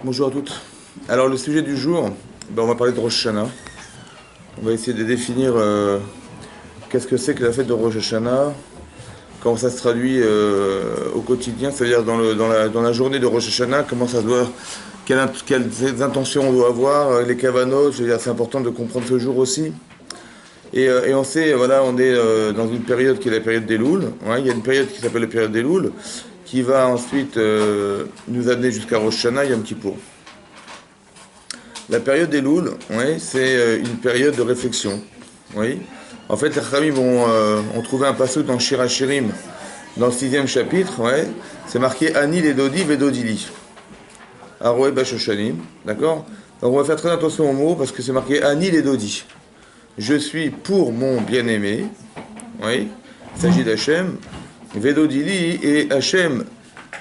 Bonjour à toutes. Alors le sujet du jour, on va parler de Rosh Hashanah. On va essayer de définir qu'est-ce que c'est que la fête de Rosh Hashanah, comment ça se traduit au quotidien, c'est-à-dire dans la journée de Rosh Hashanah, comment ça doit, quelles intentions on doit avoir, les kavanos, je veux dire, c'est important de comprendre ce jour aussi. Et on sait, voilà, on est dans une période qui est la période des Louls. Ouais, il y a une période qui s'appelle la période des Louls, qui va ensuite nous amener jusqu'à Rosh Hashanah et Yom Kippour. La période des Louls, oui, c'est une période de réflexion. Oui. En fait, les Chachamim ont trouvé un passage dans Shir HaShirim, dans le 6e chapitre, ouais, c'est marqué Ani les Dodi Vedodili. Aroé Bashoshanim, d'accord. Donc on va faire très attention aux mots parce que c'est marqué Ani les Dodi. Je suis pour mon bien-aimé, oui, il s'agit d'Hachem, Vedodili, et Hachem,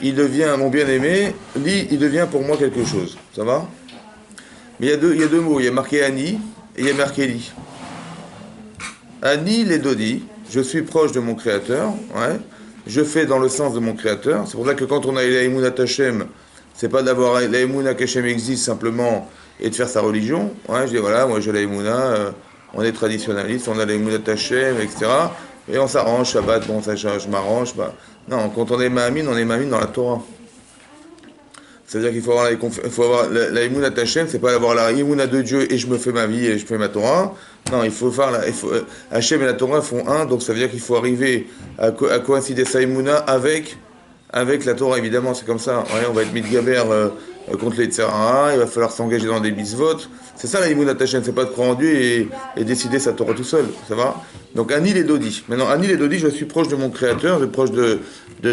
il devient mon bien-aimé, Li, il devient pour moi quelque chose. Ça va? Mais il y a deux mots, il y a marqué Ani et il y a marqué Li. Ani les Dodi, je suis proche de mon créateur, ouais, je fais dans le sens de mon créateur. C'est pour ça que quand on a la Emunat Hashem, c'est pas d'avoir la Emunat qu'Hachem existe simplement et de faire sa religion. Ouais, je dis voilà, moi j'ai la Emunat, on est traditionnaliste, on a la Emunat Hashem, etc. Et on s'arrange, Shabbat, bon, ça je m'arrange. Bah. Non, quand on est Ma'amin dans la Torah. C'est-à-dire qu'il faut avoir la Emunat Hashem, c'est pas avoir la Emunat de Dieu et je me fais ma vie et je fais ma Torah. Non, il faut faire Hashem et la Torah font un, donc ça veut dire qu'il faut arriver à coïncider sa Emunat avec la Torah, évidemment, c'est comme ça. Ouais, on va être mitgaber contre les Tzara, il va falloir s'engager dans des bisvots. C'est ça la Emunat Hashem, c'est pas de croire en Dieu et décider sa Torah tout seul, ça va? Donc Ani les Dodi. Maintenant, Ani les Dodi, je suis proche de mon créateur, je suis proche de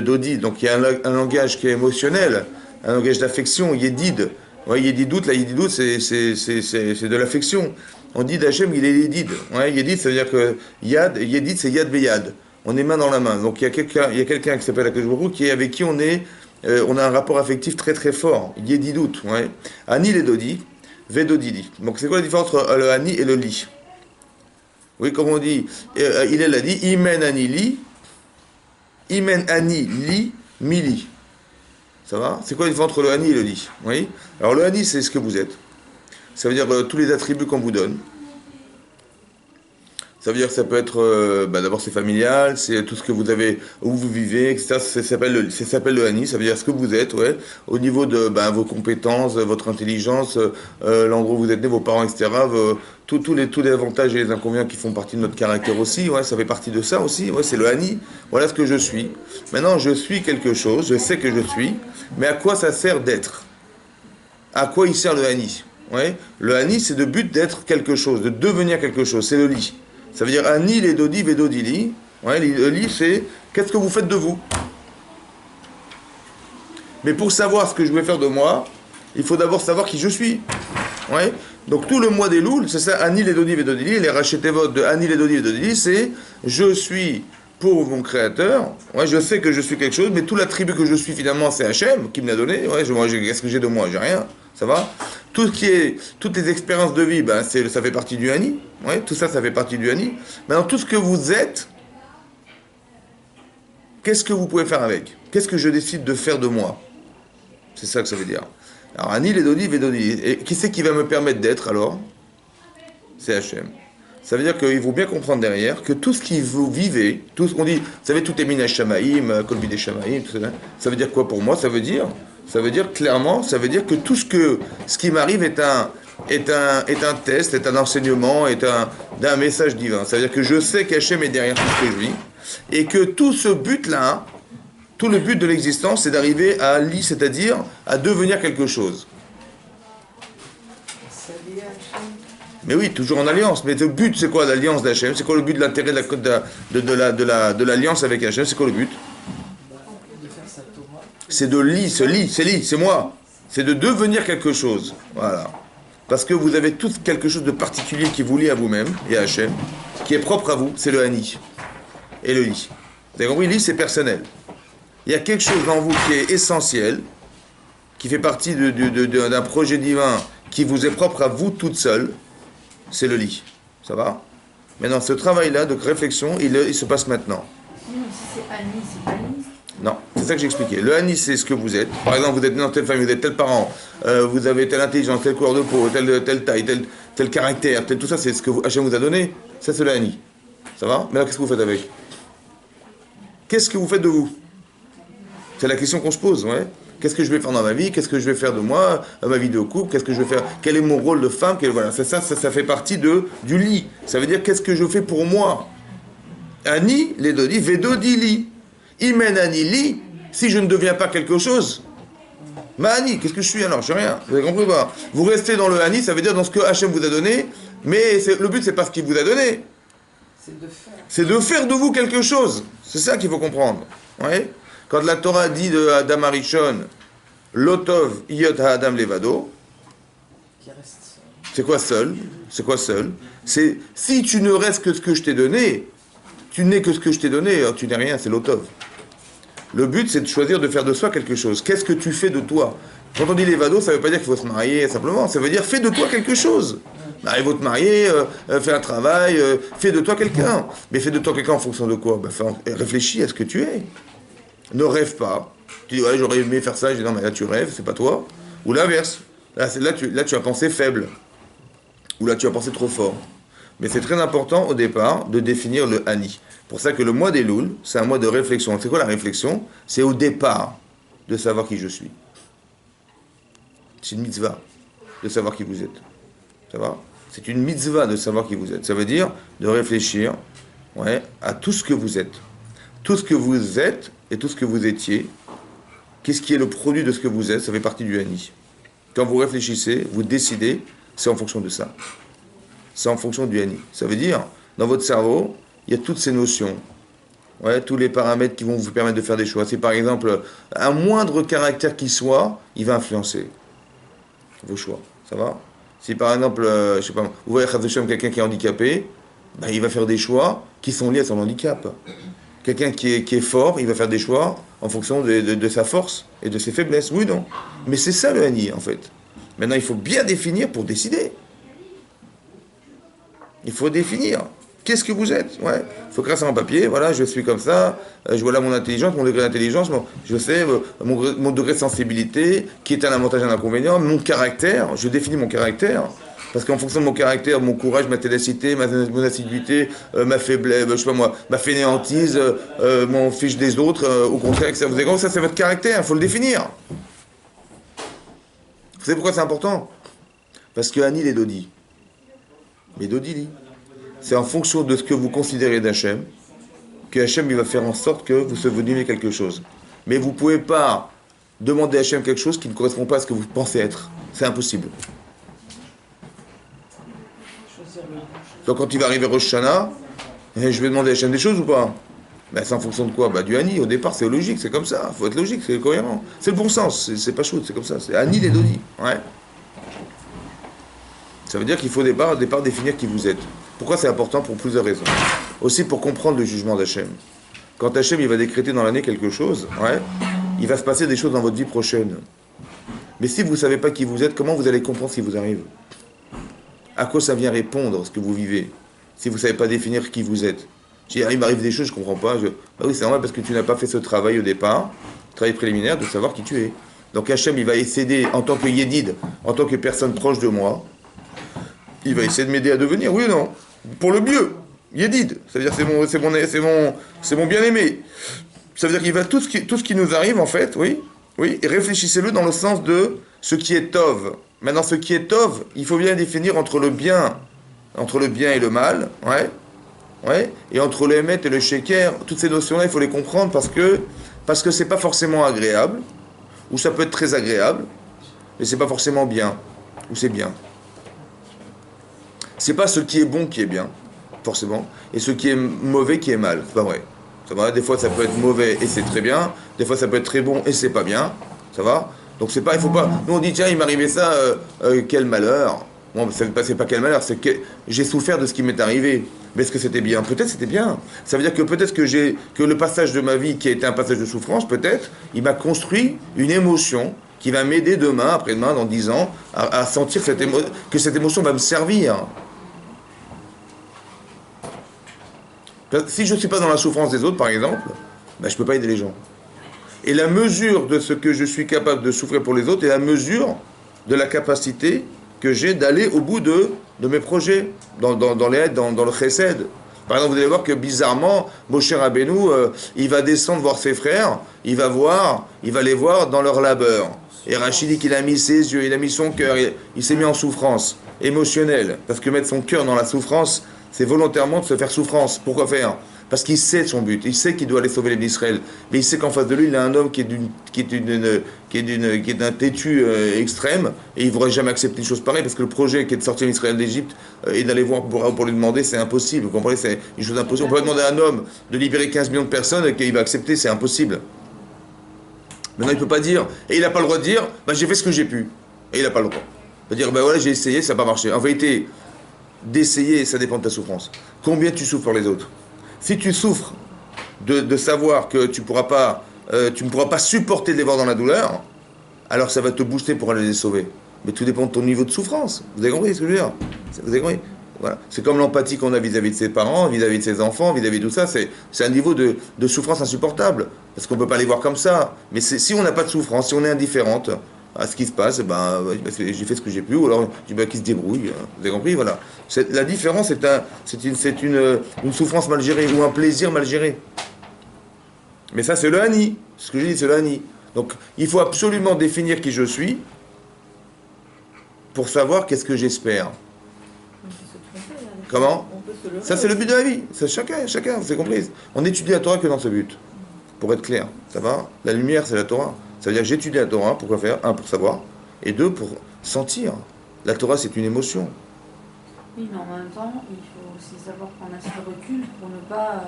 Dodi, donc il y a un langage qui est émotionnel. Un langage d'affection, yédid. Ouais, yédidout, la yédidout, c'est de l'affection. On dit d'Hachem, il est yédid. Ouais, yédid, ça veut dire que yédid, c'est yad beyad. On est main dans la main. Donc il y a quelqu'un qui s'appelle Akash Baruch Hu, avec qui on a un rapport affectif très très fort. Yédidout, ouais. Ani les dodi, vedodili. Donc c'est quoi la différence entre le ani et le li? Oui, comme on dit, il l'a dit, imen ani li, imen ani li, mili. Ça va? C'est quoi la différence entre le Hani et le Li? Oui. Alors le Hani, c'est ce que vous êtes. Ça veut dire tous les attributs qu'on vous donne. Ça veut dire que ça peut être, d'abord c'est familial, c'est tout ce que vous avez, où vous vivez, etc. Ça s'appelle le Hani, ça veut dire ce que vous êtes, ouais. Au niveau de vos compétences, votre intelligence, l'endroit où vous êtes né, vos parents, etc. Tous les avantages et les inconvénients qui font partie de notre caractère aussi, ouais, ça fait partie de ça aussi, ouais, c'est le Hani. Voilà ce que je suis. Maintenant, je suis quelque chose, je sais que je suis, mais à quoi ça sert d'être? À quoi il sert le Hani? Ouais. Le Hani, c'est le but d'être quelque chose, de devenir quelque chose, c'est le Li. Ça veut dire Ani les Dodi Vedodili. Ouais, le Li, c'est qu'est-ce que vous faites de vous? Mais pour savoir ce que je vais faire de moi, il faut d'abord savoir qui je suis. Ouais. Donc tout le mois des Louls, c'est ça, Ani les Dodi Vedodili, les Rachetévot de Ani les Dodi Vedodili, c'est je suis pour mon créateur, ouais, je sais que je suis quelque chose, mais tout l'attribut que je suis finalement, c'est Hachem qui me l'a donné. Ouais, qu'est-ce que j'ai de moi? J'ai rien. Ça va? Toutes les expériences de vie, ça fait partie du Hani. Ouais, tout ça, ça fait partie du Hani. Maintenant, tout ce que vous êtes, qu'est-ce que vous pouvez faire avec? Qu'est-ce que je décide de faire de moi? C'est ça que ça veut dire. Alors, Hani, les Dodi, Vedodi. Et qui c'est qui va me permettre d'être alors? C'est Hachem. Ça veut dire qu'il faut bien comprendre derrière que tout ce que vous vivez, tout ce qu'on dit, vous savez, tout est Minash Shamaïm, Kolbi des Shamaïm, tout ça, ça veut dire quoi pour moi? Ça veut dire clairement, ça veut dire que tout ce qui m'arrive est un test, est un enseignement, d'un message divin. Ça veut dire que je sais qu'Hachem est derrière tout ce que je vis, et que tout ce but-là, tout le but de l'existence, c'est d'arriver à li, c'est-à-dire à devenir quelque chose. Mais oui, toujours en alliance. Mais le but, c'est quoi l'alliance d'Hachem? C'est quoi le but de l'intérêt de l'alliance avec Hachem? C'est quoi le but? C'est de c'est moi. C'est de devenir quelque chose. Voilà. Parce que vous avez tout quelque chose de particulier qui vous lie à vous-même et à Hachem, qui est propre à vous, c'est le Hani. Et le Li. Vous avez compris? Li, c'est personnel. Il y a quelque chose dans vous qui est essentiel, qui fait partie d'un projet divin qui vous est propre à vous toute seule. C'est le Li. Ça va? Maintenant, ce travail-là de réflexion, il se passe maintenant. Non, si c'est Annie, c'est pas Li. Non, c'est ça que j'ai expliqué. Le Ani, c'est ce que vous êtes. Par exemple, vous êtes né dans telle famille, vous êtes tel parent, vous avez telle intelligence, telle couleur de peau, telle taille, tel caractère, tout ça, c'est ce que Hachem vous a donné. Ça, c'est le Ani. Ça va? Mais là, qu'est-ce que vous faites avec? Qu'est-ce que vous faites de vous? C'est la question qu'on se pose, ouais. Qu'est-ce que je vais faire dans ma vie? Qu'est-ce que je vais faire de moi? Ma vie de couple? Qu'est-ce que je vais faire? Quel est mon rôle de femme? Voilà, ça fait partie du lit. Ça veut dire qu'est-ce que je fais pour moi? Ani, les dodi, vedodi li. Imen ani li. Si je ne deviens pas quelque chose, ma Ani, qu'est-ce que je suis alors? Je suis rien. Vous avez compris pas? Vous restez dans le Ani, ça veut dire dans ce que Hachem vous a donné, mais le but, c'est pas ce qu'il vous a donné. C'est de faire de vous quelque chose. C'est ça qu'il faut comprendre. Ouais. Quand la Torah dit de Adam Arishon, Lotov Yot Adam Levado, c'est quoi seul? C'est quoi seul? C'est si tu ne restes que ce que je t'ai donné, tu n'es que ce que je t'ai donné, alors tu n'es rien, c'est Lotov. Le but, c'est de choisir de faire de soi quelque chose. Qu'est-ce que tu fais de toi? Quand on dit Levado, ça ne veut pas dire qu'il faut se marier simplement, ça veut dire fais de toi quelque chose. Il faut te marier, fais un travail, fais de toi quelqu'un. Mais fais de toi quelqu'un en fonction de quoi? Réfléchis à ce que tu es. Ne rêve pas. Tu dis, ouais, j'aurais aimé faire ça. Je dis, non, mais là, tu rêves, c'est pas toi. Ou l'inverse. Là, tu as pensé faible. Ou là, tu as pensé trop fort. Mais c'est très important, au départ, de définir le Ani. Pour ça que le mois des Louls, c'est un mois de réflexion. C'est quoi la réflexion? C'est au départ de savoir qui je suis. C'est une mitzvah de savoir qui vous êtes. Ça va? C'est une mitzvah de savoir qui vous êtes. Ça veut dire de réfléchir, ouais, à tout ce que vous êtes. Tout ce que vous êtes et tout ce que vous étiez, qu'est-ce qui est le produit de ce que vous êtes, ça fait partie du Ani. Quand vous réfléchissez, vous décidez, c'est en fonction de ça. C'est en fonction du Ani. Ça veut dire, dans votre cerveau, il y a toutes ces notions, ouais, tous les paramètres qui vont vous permettre de faire des choix. Si par exemple, un moindre caractère qui soit, il va influencer vos choix. Ça va? Si par exemple, je sais pas, vous voyez quelqu'un qui est handicapé, ben, il va faire des choix qui sont liés à son handicap. Quelqu'un qui est fort, il va faire des choix en fonction de sa force et de ses faiblesses. Oui, non. Mais c'est ça le Ani, en fait. Maintenant, il faut bien définir pour décider. Il faut définir. Qu'est-ce que vous êtes? Ouais. Il faut crasser en papier, voilà, je suis comme ça, je vois là mon intelligence, mon degré d'intelligence, je sais mon degré de sensibilité, qui est un avantage et un inconvénient, mon caractère, je définis mon caractère. Parce qu'en fonction de mon caractère, mon courage, ma ténacité, mon assiduité, ma faiblesse, je sais pas moi, ma fainéantise, mon fiche des autres, au contraire, vous avez compris, ça c'est votre caractère, il faut le définir. Vous savez pourquoi c'est important? Parce que Ani les Dodi. Mais Dodi dit. C'est en fonction de ce que vous considérez d'Hachem, que Hachem il va faire en sorte que vous deveniez quelque chose. Mais vous ne pouvez pas demander à Hachem quelque chose qui ne correspond pas à ce que vous pensez être. C'est impossible. Donc quand il va arriver Rosh Hashanah, je vais demander à Hachem des choses ou pas? Ben, c'est en fonction de quoi? Ben, du Ani, au départ, c'est logique, c'est comme ça. Il faut être logique, c'est cohérent. C'est le bon sens, c'est pas chouette, c'est comme ça. C'est Ani les Dodi. Ouais. Ça veut dire qu'il faut au départ définir qui vous êtes. Pourquoi c'est important? Pour plusieurs raisons. Aussi pour comprendre le jugement d'Hachem. Quand Hachem il va décréter dans l'année quelque chose, ouais, il va se passer des choses dans votre vie prochaine. Mais si vous ne savez pas qui vous êtes, comment vous allez comprendre ce qui vous arrive? À quoi ça vient répondre, ce que vous vivez, si vous ne savez pas définir qui vous êtes? Il m'arrive des choses, je ne comprends pas. Bah oui, c'est normal parce que tu n'as pas fait ce travail au départ, travail préliminaire, de savoir qui tu es. Donc Hachem, il va essayer, en tant que Yédid, en tant que personne proche de moi, il va essayer de m'aider à devenir, oui ou non? Pour le mieux. Yédid. Ça veut dire c'est mon bien-aimé. Ça veut dire qu'il va tout ce qui nous arrive, en fait, oui, et réfléchissez-le dans le sens de ce qui est Tov. Maintenant, ce qui est Tov, il faut bien définir entre le bien et le mal, ouais, et entre le Hémet et le Sheker. Toutes ces notions-là, il faut les comprendre parce que c'est pas forcément agréable, ou ça peut être très agréable, mais c'est pas forcément bien, ou c'est bien. C'est pas ce qui est bon qui est bien, forcément, et ce qui est mauvais qui est mal. C'est pas vrai. Ça va? Des fois, ça peut être mauvais et c'est très bien. Des fois, ça peut être très bon et c'est pas bien. Ça va? Donc, c'est pas, il faut pas. Nous, on dit, tiens, il m'est arrivé ça, quel malheur. Bon, c'est pas quel malheur, c'est que j'ai souffert de ce qui m'est arrivé. Mais est-ce que c'était bien? Peut-être c'était bien. Ça veut dire que peut-être que le passage de ma vie, qui a été un passage de souffrance, peut-être, il m'a construit une émotion qui va m'aider demain, après-demain, dans 10 ans, à sentir que cette émotion va me servir. Si je ne suis pas dans la souffrance des autres, par exemple, ben, je ne peux pas aider les gens. Et la mesure de ce que je suis capable de souffrir pour les autres est la mesure de la capacité que j'ai d'aller au bout de mes projets, dans le chesed. Par exemple, vous allez voir que bizarrement, Moshe Rabbeinu, il va descendre voir ses frères, il va les voir dans leur labeur. Et Rachid dit qu'il a mis ses yeux, il a mis son cœur, il s'est mis en souffrance émotionnelle. Parce que mettre son cœur dans la souffrance, c'est volontairement de se faire souffrance. Pourquoi faire? Parce qu'il sait son but, il sait qu'il doit aller sauver les d'Israël. Mais il sait qu'en face de lui, il a un homme qui est d'un têtu extrême, et il ne voudrait jamais accepter une chose pareille, parce que le projet qui est de sortir l'Israël d'Égypte et d'aller voir pour lui demander, c'est impossible. Vous comprenez? C'est une chose impossible. On peut pas demander à un homme de libérer 15 millions de personnes et qu'il va accepter, c'est impossible. Maintenant, il ne peut pas dire, et il n'a pas le droit de dire, bah, j'ai fait ce que j'ai pu. Et il n'a pas le droit. Il peut dire, bah voilà, j'ai essayé, ça n'a pas marché. En vérité, d'essayer, ça dépend de ta souffrance. Combien tu souffres pour les autres? Si tu souffres de savoir que tu ne pourras pas supporter de les voir dans la douleur, alors ça va te booster pour aller les sauver. Mais tout dépend de ton niveau de souffrance. Vous avez compris ce que je veux dire? Vous avez compris? Voilà. C'est comme l'empathie qu'on a vis-à-vis de ses parents, vis-à-vis de ses enfants, vis-à-vis de tout ça. C'est un niveau de souffrance insupportable. Parce qu'on ne peut pas les voir comme ça. Mais si on n'a pas de souffrance, si on est indifférente à ce qui se passe, j'ai fait ce que j'ai pu, ou alors qui se débrouille. Vous avez compris? Voilà. La différence, c'est une souffrance mal gérée, ou un plaisir mal géré. Mais ça, c'est le Hani. Ce que j'ai dit, c'est le Hani. Donc, il faut absolument définir qui je suis pour savoir qu'est-ce que j'espère. Comment? Ça, c'est le but de la vie. C'est chacun, vous avez compris? On étudie la Torah que dans ce but. Pour être clair, ça va? La lumière, c'est la Torah. Ça veut dire que j'étudie la Torah, pourquoi faire? Un, pour savoir, et deux, pour sentir. La Torah, c'est une émotion. Oui, mais en même temps, il faut aussi savoir prendre assez de recul pour ne pas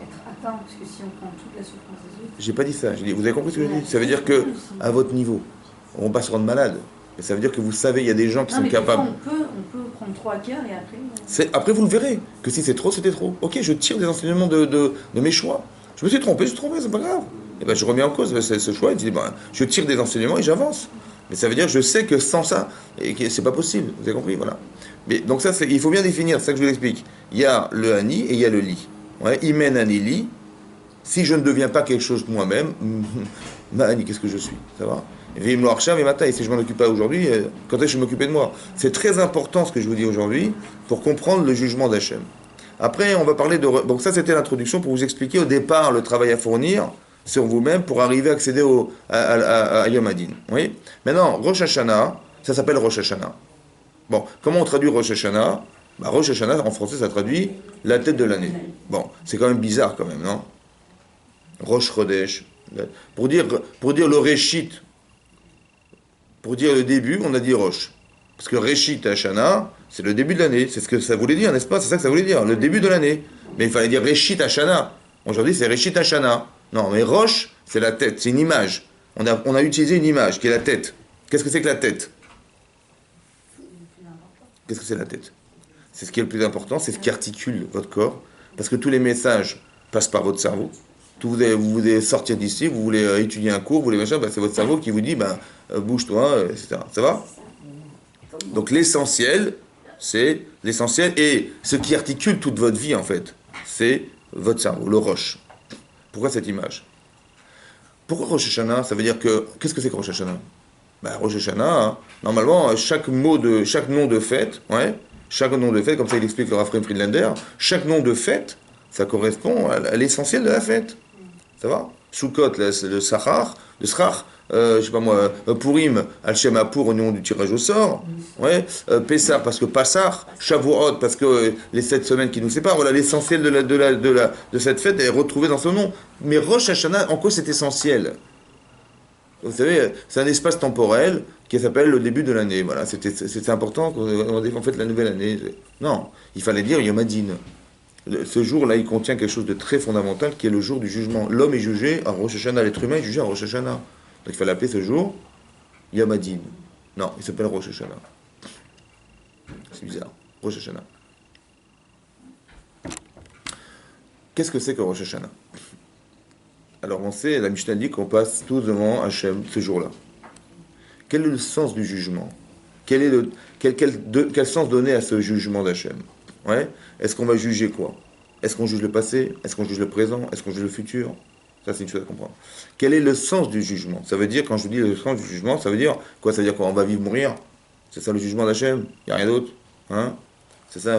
être atteint, parce que si on prend toute la souffrance des autres... J'ai pas dit ça. J'ai dit, vous avez compris ce que j'ai dit? Ça veut dire que, à votre niveau, on va pas se rendre malade. Et ça veut dire que vous savez, il y a des gens qui sont capables... On peut prendre trop à cœur et après... Après, vous le verrez, que si c'est trop, c'était trop. Ok, je tire des enseignements de mes choix. Je me suis trompé, c'est pas grave. Et ben, je remets en cause ce choix et je dis, je tire des enseignements et j'avance. Mais ça veut dire que je sais que sans ça, c'est pas possible. Vous avez compris? Voilà. Mais, donc ça, il faut bien définir, c'est ça que je vous explique. Il y a le Hani et il y a le Li. Ouais, Imen Hani Li. Si je ne deviens pas quelque chose de moi-même, Hani, qu'est-ce que je suis? Ça va? Vim lo Archav et Mata, et si je m'en occupe pas aujourd'hui, quand est-ce que je m'occuper de moi? C'est très important ce que je vous dis aujourd'hui pour comprendre le jugement d'Hachem. Après, on va parler de... Donc ça, c'était l'introduction pour vous expliquer au départ le travail à fournir sur vous-même pour arriver à accéder à Yom Hadin. Oui. Maintenant, Rosh Hashanah, ça s'appelle Rosh Hashanah. Bon, comment on traduit Rosh Hashanah? Rosh Hashanah, en français, ça traduit la tête de l'année. Bon, c'est quand même bizarre quand même, non? Rosh Chodesh. Pour dire le Réchit, pour dire le début, on a dit Rosh. Parce que Réchit Hashanah, c'est le début de l'année. C'est ce que ça voulait dire, n'est-ce pas? C'est ça que ça voulait dire, le début de l'année. Mais il fallait dire Réchit Hashanah. Aujourd'hui, c'est Réchit Hashanah. Non, mais Rosh, c'est la tête, c'est une image. On a utilisé une image qui est la tête. Qu'est-ce que c'est que la tête? Qu'est-ce que c'est la tête? C'est ce qui est le plus important, c'est ce qui articule votre corps. Parce que tous les messages passent par votre cerveau. Vous voulez sortir d'ici, vous voulez étudier un cours, vous voulez machin, c'est votre cerveau qui vous dit, bouge-toi, etc. Ça va? Donc l'essentiel, c'est l'essentiel, et ce qui articule toute votre vie, en fait, c'est votre cerveau, le Rosh. Pourquoi cette image? Pourquoi Rosh Hashanah? Ça veut dire que... Qu'est-ce que c'est que Rosh Hashanah? Rosh Hashanah, normalement, chaque nom de fête, chaque nom de fête, comme ça il explique le Raphaël Friedlander, chaque nom de fête, ça correspond à l'essentiel de la fête. Ça va? Sukkot, le Sachar, je sais pas moi, Purim, Al-Shem Apur au nom du tirage au sort, Pessah parce que Passar, Shavuot parce que les 7 semaines qui nous séparent, voilà, l'essentiel de cette fête est retrouvé dans son nom. Mais Rosh Hashanah, en quoi c'est essentiel? Vous savez, c'est un espace temporel qui s'appelle le début de l'année. Voilà, c'est important en fait la nouvelle année. Non, il fallait dire Yom Hadin. Ce jour-là, il contient quelque chose de très fondamental qui est le jour du jugement. L'homme est jugé à Rosh Hashanah, l'être humain est jugé à Rosh Hashanah. Donc il fallait appeler ce jour Yom Hadin. Non, il s'appelle Rosh Hashanah. C'est bizarre. Rosh Hashanah. Qu'est-ce que c'est que Rosh Hashanah? Alors on sait, la Mishnah dit qu'on passe tous devant Hachem ce jour-là. Quel est le sens du jugement? Quel sens donner à ce jugement d'Hachem? Est-ce qu'on va juger quoi? Est-ce qu'on juge le passé? Est-ce qu'on juge le présent? Est-ce qu'on juge le futur? Ça, c'est une chose à comprendre. Quel est le sens du jugement? Ça veut dire, quand je vous dis le sens du jugement, ça veut dire quoi? Ça veut dire quoi? On va vivre, mourir? C'est ça le jugement d'Hachem? Il n'y a rien d'autre? Hein? C'est ça.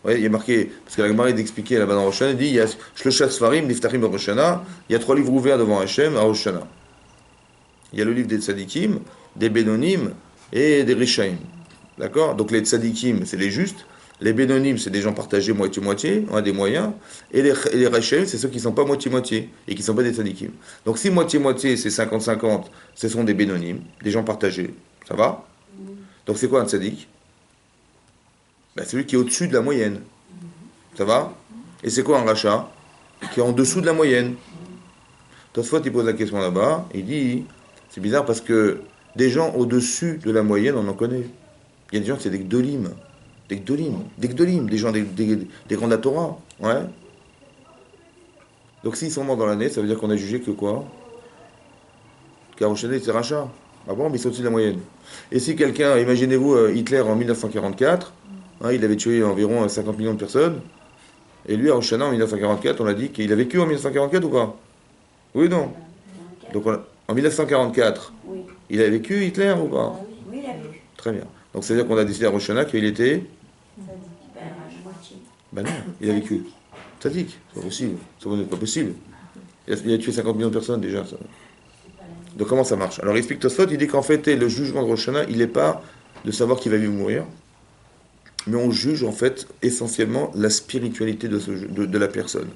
Ouais, il y a marqué, parce que la Gemara d'expliquer là-bas dans Rosh Hashanah, il dit il y a Shlosha Sfarim, Niftachim Rosh Hashanah, il y a 3 livres ouverts devant Hachem à Rosh Hashanah. Il y a le livre des Tzadikim, des Bénonim et des Rishaim. D'accord? Donc les Tzadikim, c'est les justes. Les Bénonim, c'est des gens partagés moitié-moitié, des moyens. Et les Rishaim, c'est ceux qui ne sont pas moitié-moitié et qui ne sont pas des Tzadikim. Donc si moitié-moitié, c'est 50-50, ce sont des Bénonim, des gens partagés. Ça va? Donc c'est quoi un Tzadik? Ben, c'est celui qui est au-dessus de la moyenne. Ça va? Et c'est quoi un rachat? Qui est en dessous de la moyenne. Tosfot, il pose la question là-bas, il dit, c'est bizarre parce que des gens au-dessus de la moyenne, on en connaît. Il y a des gens, c'est des gdolim. Des gdolim, des gens, des grands de la Torah. Ouais. Donc s'ils sont morts dans l'année, ça veut dire qu'on a jugé que quoi? Qu'Aroshadeh, c'est rachat. Ah bon, mais ils sont au-dessus de la moyenne. Et si quelqu'un, imaginez-vous Hitler en 1944, il avait tué environ 50 millions de personnes, et lui, à Rosh Hashanah, en 1944, on a dit qu'il a vécu en 1944 ou pas? Oui ou non? Donc en 1944, Oui. il a vécu Hitler ou pas? Oui, il a vu. Très bien. Donc c'est-à-dire qu'on a décidé à Rosh Hashanah qu'il était... Moitié. Ben non, il a vécu. Tzadik, c'est pas possible. Ça n'est pas possible. Il a tué 50 millions de personnes déjà. Ça. Donc comment ça marche? Alors il explique Tosfot, il dit qu'en fait le jugement de Rosh Hashanah, il n'est pas de savoir qui va vivre ou mourir, mais on juge en fait essentiellement la spiritualité de la personne.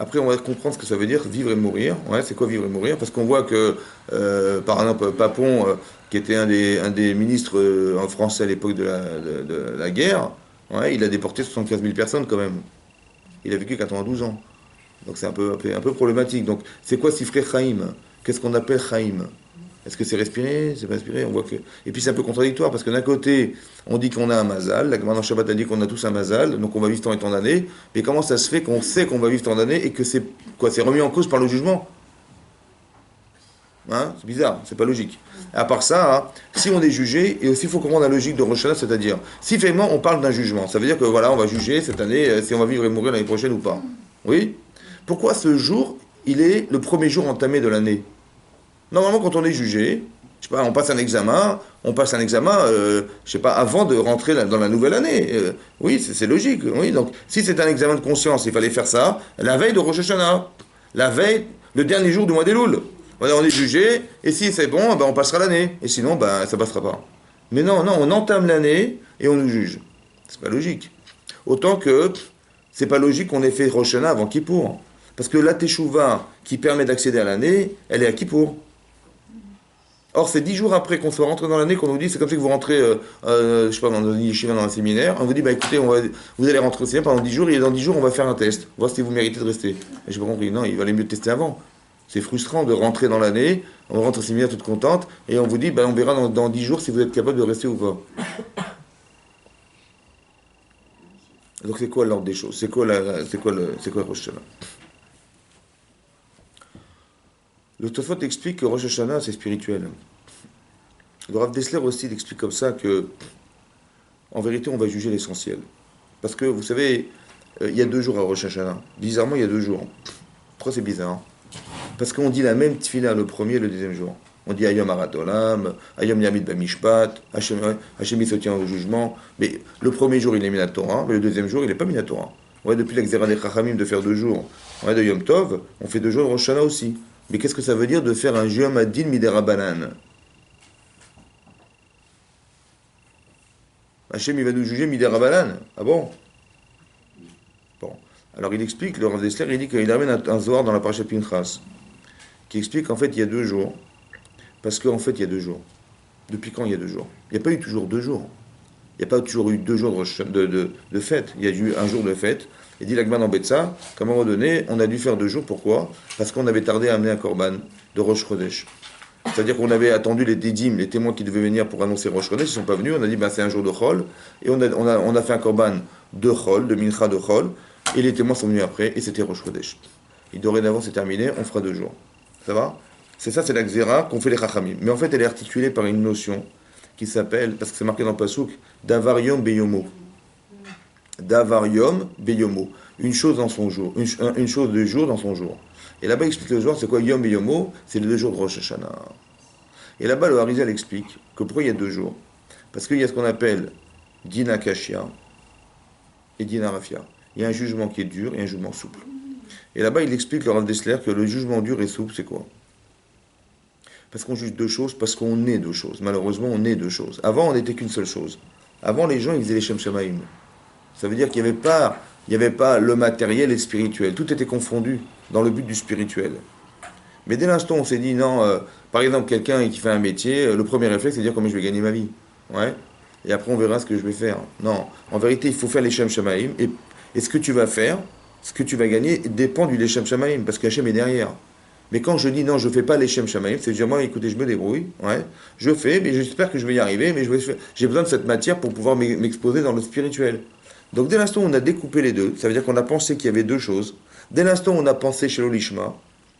Après, on va comprendre ce que ça veut dire vivre et mourir. Ouais, c'est quoi vivre et mourir? Parce qu'on voit que, par exemple, Papon, qui était un des ministres en français à l'époque de la guerre, ouais, il a déporté 75 000 personnes quand même. Il a vécu 92 ans. Donc c'est un peu problématique. Donc c'est quoi Sifrei Chaim? Qu'est-ce qu'on appelle Chaim? Est-ce que c'est respirer? C'est pas respirer? On voit que... Et puis c'est un peu contradictoire parce que d'un côté, on dit qu'on a un mazal. La Gemara Shabbat a dit qu'on a tous un mazal, donc on va vivre tant et tant d'années. Mais comment ça se fait qu'on sait qu'on va vivre tant d'années et que c'est quoi? C'est remis en cause par le jugement? Hein? C'est bizarre, c'est pas logique. À part ça, si on est jugé, et aussi il faut comprendre la logique de Rosh Hashanah, c'est-à-dire, si vraiment on parle d'un jugement, ça veut dire que voilà, on va juger cette année si on va vivre et mourir l'année prochaine ou pas. Oui? Pourquoi ce jour, il est le premier jour entamé de l'année? Normalement, quand on est jugé, je sais pas, on passe un examen, je sais pas, avant de rentrer dans la nouvelle année. Oui, c'est logique. Oui, donc, si c'est un examen de conscience, il fallait faire ça la veille de Rosh Hashanah, la veille, le dernier jour du mois d'Elul. Voilà, on est jugé, et si c'est bon, ben, on passera l'année, et sinon, ben, ça passera pas. Mais non, on entame l'année et on nous juge. C'est pas logique. Autant que c'est pas logique qu'on ait fait Rosh Hashanah avant Kippour. Parce que la Teshuvah qui permet d'accéder à l'année, elle est à Kippour. Or, c'est 10 jours après qu'on soit rentré dans l'année qu'on nous dit, c'est comme ça que vous rentrez, je sais pas, dans une yeshiva, dans un séminaire, on vous dit, bah écoutez, vous allez rentrer au séminaire pendant 10 jours, et dans 10 jours, on va faire un test, voir si vous méritez de rester. Et j'ai pas compris, non, il valait mieux tester avant. C'est frustrant de rentrer dans l'année, on rentre au séminaire toute contente, et on vous dit, bah on verra dans 10 jours si vous êtes capable de rester ou pas. Donc c'est quoi l'ordre des choses? C'est quoi Rosh Hashanah? Le Tosfot explique que Rosh Hashanah, c'est spirituel. Le Rav Dessler aussi il explique comme ça que, en vérité, on va juger l'essentiel. Parce que, vous savez, il y a 2 jours à Rosh Hashanah. Bizarrement, il y a 2 jours. Pourquoi c'est bizarre? Parce qu'on dit la même tefila le premier et le deuxième jour. On dit Ayom Harat Olam, Ayom Yamid Bamishpat, Hachem il se tient au jugement. Mais le premier jour, il est mis à Torah, mais le deuxième jour, il n'est pas mis à Torah. Ouais, depuis la Xéra des Chachamim de faire 2 jours, ouais, de Yom Tov, on fait 2 jours de Rosh Hashanah aussi. Mais qu'est-ce que ça veut dire de faire un Yom Adin Miderabanan? Hachem, il va nous juger Miderabanan. Ah bon? Bon. Alors il explique, le Rav Dessler, il dit qu'il amène un Zohar dans la Parashat Pinchas, qui explique qu'en fait, il y a 2 jours. Parce qu'en fait, il y a 2 jours. Depuis quand il y a 2 jours? Il n'y a pas eu toujours 2 jours. Il n'y a pas toujours eu 2 jours de fête. Il y a eu un jour de fête. Et dit l'Agman en Betsa, qu'à un moment donné, on a dû faire 2 jours. Pourquoi? Parce qu'on avait tardé à amener un korban de Rosh Chodesh. C'est-à-dire qu'on avait attendu les Didim, les témoins qui devaient venir pour annoncer Rosh Chodesh, ils ne sont pas venus. On a dit, ben, c'est un jour de Chol. Et on a fait un korban de Chol, de Mincha de Chol. Et les témoins sont venus après, et c'était Rosh Chodesh. Et dorénavant, c'est terminé, on fera 2 jours. Ça va? C'est ça, c'est la Xéra qu'ont fait les Chachamim. Mais en fait, elle est articulée par une notion qui s'appelle, parce que c'est marqué dans le Passouk, Davarium Beyomo. Davarium Beyomo. une chose dans son jour, une chose de jour dans son jour. Et là-bas, il explique le jour, c'est quoi Yom et Yomo? C'est les 2 jours de Rosh Hashanah. Et là-bas, le Harizal explique que pourquoi il y a 2 jours? Parce qu'il y a ce qu'on appelle Dina Kashia et Dina Rafia. Il y a un jugement qui est dur et un jugement souple. Et là-bas, il explique, le Rav Dessler, que le jugement dur et souple, c'est quoi? Parce qu'on juge 2 choses, parce qu'on est 2 choses. Malheureusement, on est 2 choses. Avant, on n'était qu'une seule chose. Avant, les gens, ils faisaient les Shem Shamaim. Ça veut dire qu'il n'y avait pas le matériel et le spirituel. Tout était confondu dans le but du spirituel. Mais dès l'instant où on s'est dit, non, par exemple, quelqu'un qui fait un métier, le premier réflexe, c'est de dire comment je vais gagner ma vie. Ouais. Et après, on verra ce que je vais faire. Non. En vérité, il faut faire les Shem Shamaim. Et ce que tu vas faire, ce que tu vas gagner, dépend du Leshem Shamaim, parce qu'Hachem est derrière. Mais quand je dis non, je ne fais pas Leshem Shamaim, c'est dire moi, écoutez, je me débrouille, ouais, je fais, mais j'espère que je vais y arriver, mais j'ai besoin de cette matière pour pouvoir m'exposer dans le spirituel. Donc dès l'instant où on a découpé les deux, ça veut dire qu'on a pensé qu'il y avait 2 choses. Dès l'instant où on a pensé chez l'Olishma,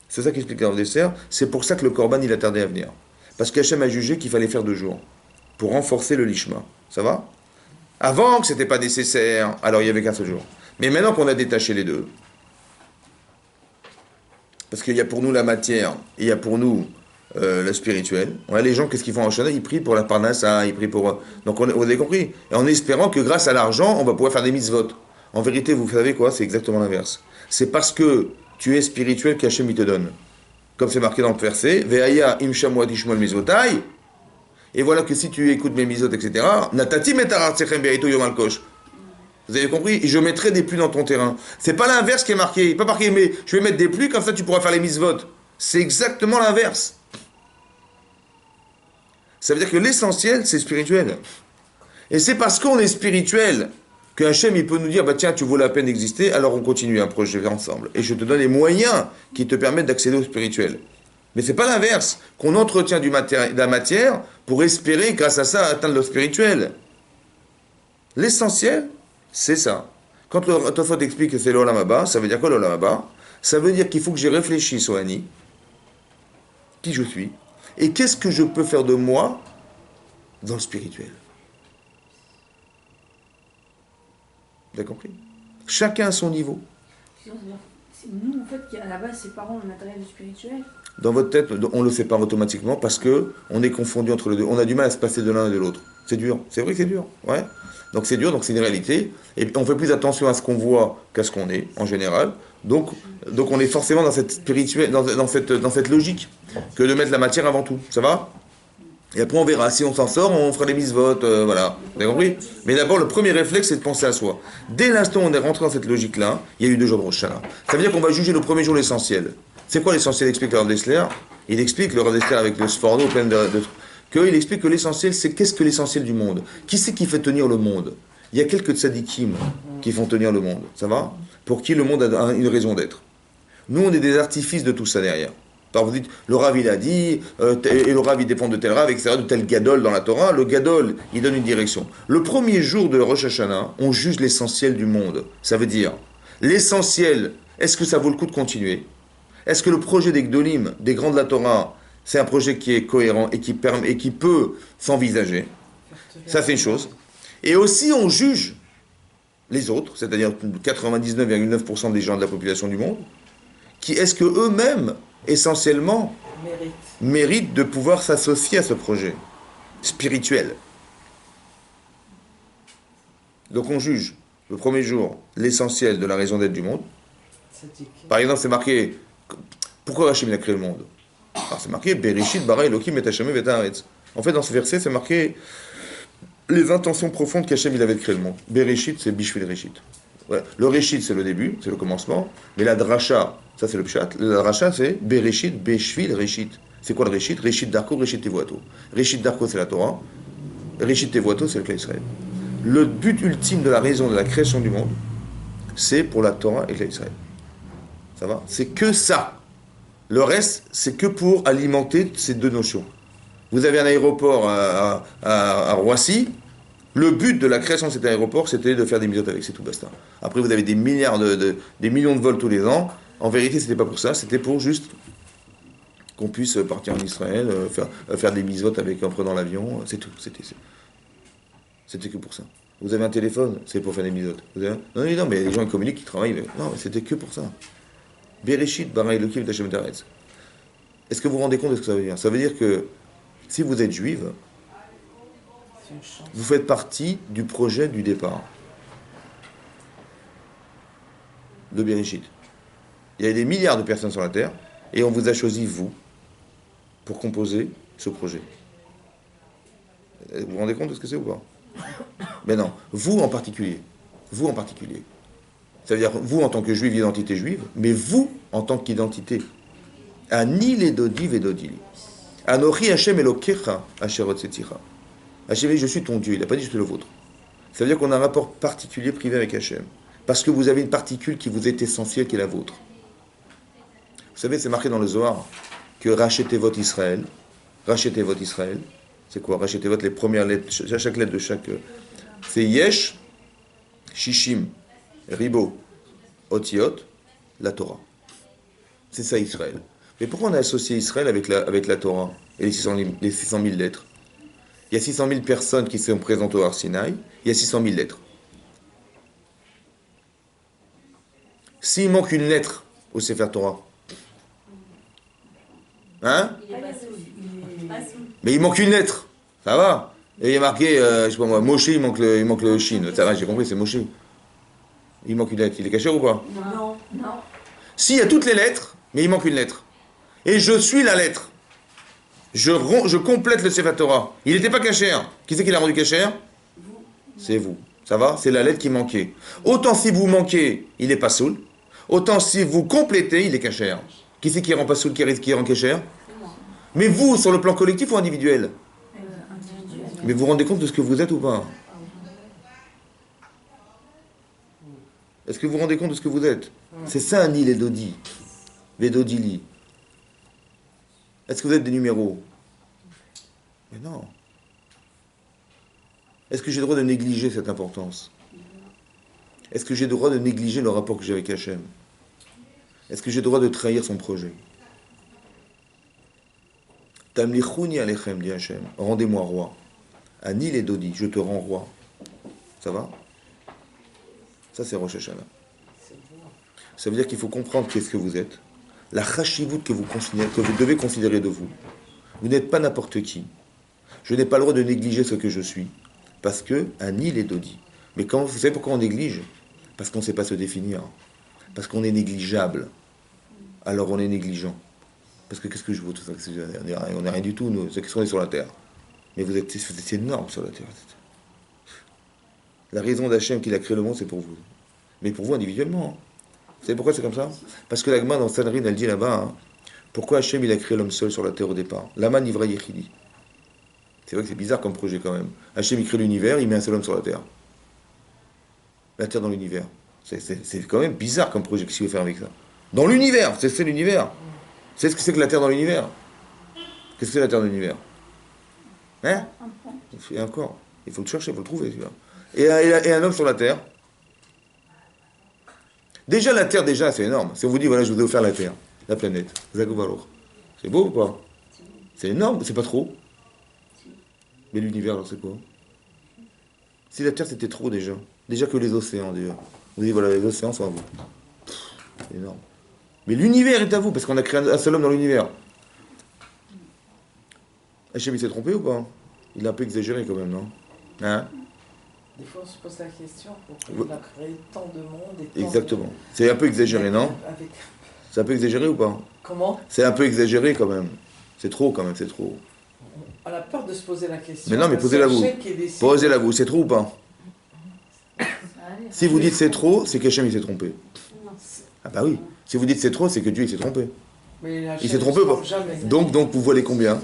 c'est ça qu'explique le dessert, c'est pour ça que le Korban, il a tardé à venir. Parce qu'Hachem a jugé qu'il fallait faire 2 jours, pour renforcer le Lishma. Ça va? Avant que ce n'était pas nécessaire, alors il n'y avait qu'un seul jour. Mais maintenant qu'on a détaché les deux, parce qu'il y a pour nous la matière et il y a pour nous le spirituel. Ouais, les gens, qu'est-ce qu'ils font en Shana? Ils prient pour la parnassa, ils prient pour... Donc vous avez compris. Et en espérant que grâce à l'argent, on va pouvoir faire des mitzvot. En vérité, vous savez quoi? C'est exactement l'inverse. C'est parce que tu es spirituel qu'Hachem il te donne. Comme c'est marqué dans le verset, Ve'aya imshamwa tishmol mizotai. Et voilà que si tu écoutes mes mitzvot, etc., natati metarar tsechem be'aito yomal kosh. Vous avez compris? Je mettrai des pluies dans ton terrain. C'est pas l'inverse qui est marqué. Il n'est pas marqué, mais je vais mettre des pluies, comme ça tu pourras faire les mitzvot. C'est exactement l'inverse. Ça veut dire que l'essentiel, c'est spirituel. Et c'est parce qu'on est spirituel que Hachem, il peut nous dire, bah tiens, tu vaux la peine d'exister, alors on continue un projet ensemble. Et je te donne les moyens qui te permettent d'accéder au spirituel. Mais c'est pas l'inverse, qu'on entretient de la matière pour espérer, grâce à ça, atteindre le spirituel. L'essentiel, c'est ça. Quand le Tofot explique que c'est l'Olam Haba, ça veut dire quoi l'Olam Haba? Ça veut dire qu'il faut que j'y réfléchisse au Ani, qui je suis, et qu'est-ce que je peux faire de moi dans le spirituel. Vous avez compris? Chacun à son niveau. C'est nous, en fait, qui à la base séparons le matériel du spirituel. Dans votre tête, on le sépare automatiquement parce que on est confondu entre les deux. On a du mal à se passer de l'un et de l'autre. C'est dur. C'est vrai que c'est dur. Ouais. Donc c'est dur, donc c'est une réalité. Et on fait plus attention à ce qu'on voit qu'à ce qu'on est, en général. Donc on est forcément dans cette spirituelle, dans cette logique que de mettre la matière avant tout. Ça va? Et après on verra. Si on s'en sort, on fera les mitzvot, voilà. Vous avez compris? Mais d'abord, le premier réflexe, c'est de penser à soi. Dès l'instant où on est rentré dans cette logique-là, il y a eu 2 jours de Rosh Hashanah. Ça veut dire qu'on va juger le premier jour l'essentiel. C'est quoi l'essentiel? Explique le Rav Dessler. Il explique le Rav Dessler avec le Sforno plein de qu'il explique que l'essentiel, c'est qu'est-ce que l'essentiel du monde? Qui c'est qui fait tenir le monde? Il y a quelques tzadikim qui font tenir le monde. Ça va? Pour qui le monde a une raison d'être. Nous, on est des artifices de tout ça derrière. Alors vous dites, le Rav il a dit, et le Rav il dépend de tel Rav, etc., de tel Gadol dans la Torah. Le Gadol, il donne une direction. Le premier jour de Rosh Hashanah, on juge l'essentiel du monde. Ça veut dire, l'essentiel, est-ce que ça vaut le coup de continuer? Est-ce que le projet des Gdolim, des grands de la Torah, c'est un projet qui est cohérent et qui peut s'envisager? Ça, c'est une chose. Et aussi, on juge les autres, c'est-à-dire 99,9% des gens de la population du monde, qui est-ce que eux-mêmes, essentiellement, méritent de pouvoir s'associer à ce projet spirituel. Donc on juge, le premier jour, l'essentiel de la raison d'être du monde. Par exemple, c'est marqué, pourquoi Hachem a créé le monde? Alors c'est marqué, Bereshit bara Elohim et Hashem et haaretz. En fait, dans ce verset, c'est marqué les intentions profondes qu'Hachem il avait de créer le monde. Bereshit, c'est Bishvil Reshit. Ouais. Le Reshit, c'est le début, c'est le commencement. Mais la Dracha, ça c'est le Pshat. La Dracha, c'est Bereshit, Beshvil Reshit. C'est quoi le Reshit? Reshit Darko, Reshit Tevuato. Reshit Darko, c'est la Torah. Reshit Tevuato, c'est le Klal Israël. Le but ultime de la raison de la création du monde, c'est pour la Torah et Klal Israël. Ça va? C'est que ça. Le reste, c'est que pour alimenter ces 2 notions. Vous avez un aéroport à Roissy. Le but de la création de cet aéroport, c'était de faire des mitzvot avec, c'est tout, basta. Après, vous avez des milliards des millions de vols tous les ans. En vérité, c'était pas pour ça, c'était pour juste qu'on puisse partir en Israël, faire des mitzvot avec en prenant l'avion, c'est tout. C'était que pour ça. Vous avez un téléphone, c'est pour faire des misotes. Non, mais les gens ils communiquent, ils travaillent. Non, mais c'était que pour ça. Bereshit, bara Elokim, Tachem Taretz. Est-ce que vous vous rendez compte de ce que ça veut dire? Ça veut dire que si vous êtes juive, vous faites partie du projet du départ de Bereshit. Il y a des milliards de personnes sur la Terre et on vous a choisi, vous, pour composer ce projet. Vous vous rendez compte de ce que c'est ou pas? Mais non, vous en particulier. Vous en particulier. C'est-à-dire vous en tant que juif, identité juive, mais vous en tant qu'identité. Ani les dodi vedodili. Anochi Hashem Elokecha Asherot Seticha. Hashem, je suis ton Dieu, il n'a pas dit je suis le vôtre. Ça veut dire qu'on a un rapport particulier privé avec Hashem. Parce que vous avez une particule qui vous est essentielle, qui est la vôtre. Vous savez, c'est marqué dans le Zohar que rachetez votre Israël. Rachetez votre Israël. C'est quoi? Rachetez votre les premières lettres, chaque lettre de chaque. C'est Yesh, Shishim, Ribo, Otiot, la Torah. C'est ça Israël. Mais pourquoi on a associé Israël avec la Torah et les 600 000 lettres? Il y a 600 000 personnes qui sont présentes au Har Sinaï, il y a 600 000 lettres. S'il manque une lettre au Sefer Torah, hein? Mais il manque une lettre, ça va? Et il y a marqué, je sais pas moi, Moshe, il manque le Shin. Ça va, j'ai compris, c'est Moshe. Il manque une lettre, il est caché ou pas? Non. S'il y a toutes les lettres, mais il manque une lettre. Et je suis la lettre. Je complète le Sefer Torah. Il n'était pas caché. Qui c'est qui l'a rendu caché? C'est vous. Ça va? C'est la lettre qui manquait. Autant si vous manquez, il n'est pas soul. Autant si vous complétez, il est caché. Qui c'est qui rend pas soul, qui rend caché? Mais vous, sur le plan collectif ou individuel? Mais vous vous rendez compte de ce que vous êtes ou pas? Est-ce que vous vous rendez compte de ce que vous êtes? C'est ça, Ani les Dodi. Les Dodili. Est-ce que vous êtes des numéros? Mais non. Est-ce que j'ai le droit de négliger cette importance? Est-ce que j'ai le droit de négliger le rapport que j'ai avec Hachem? Est-ce que j'ai le droit de trahir son projet? Tamlichouni alechem, dit Hachem. Rendez-moi roi. Ani les Dodi, je te rends roi. Ça va? Ça, c'est Rosh Hashanah. Ça veut dire qu'il faut comprendre qu'est-ce que vous êtes. La chashivout que vous devez considérer de vous. Vous n'êtes pas n'importe qui. Je n'ai pas le droit de négliger ce que je suis. Parce que, Ani les Dodi. Mais quand, vous savez pourquoi on néglige? Parce qu'on ne sait pas se définir. Parce qu'on est négligeable. Alors on est négligent. Parce que qu'est-ce que je vaux tout ça? On n'est rien du tout, nous. C'est qu'on est sur la terre. Mais vous êtes énorme sur la terre. La raison d'Hachem qu'il a créé le monde, c'est pour vous. Mais pour vous individuellement. Vous savez pourquoi c'est comme ça? Parce que la Gemara dans Sanhedrin, elle dit là-bas, pourquoi Hachem il a créé l'homme seul sur la terre au départ? Laman Ivra Yechidi. C'est vrai que c'est bizarre comme projet quand même. Hachem il crée l'univers, il met un seul homme sur la terre. La terre dans l'univers. C'est quand même bizarre comme projet, qu'est-ce qu'il veut faire avec ça? Dans l'univers, c'est l'univers. C'est ce que c'est que la terre dans l'univers. Qu'est-ce que c'est la terre dans l'univers? Hein? Et encore, il faut le chercher, il faut le trouver celui-là. Et un homme sur la terre. Déjà la terre, c'est énorme. Si on vous dit, voilà, je vous ai offert la terre, la planète, Zagouvarour. C'est beau ou pas? C'est énorme, c'est pas trop. Mais l'univers, alors c'est quoi? Si la terre c'était trop déjà que les océans déjà. Vous dites, voilà, les océans sont à vous. C'est énorme. Mais l'univers est à vous, parce qu'on a créé un seul homme dans l'univers. Hachem, il s'est trompé ou pas? Il a un peu exagéré quand même, non? Hein? Des fois, on se pose la question pourquoi il a créé tant de monde et tant Exactement. de... C'est un peu exagéré, non? Avec... C'est un peu exagéré ou pas? Comment? C'est un peu exagéré quand même. C'est trop quand même, c'est trop. On a peur de se poser la question. Mais non, mais posez-la vous. Posez-la vous, c'est trop ou pas? Si vous dites c'est trop, c'est qu'Hachem il s'est trompé. Ah bah oui. Si vous dites c'est trop, c'est que Dieu il s'est trompé. Mais il s'est trompé ou pas? Donc vous voulez combien?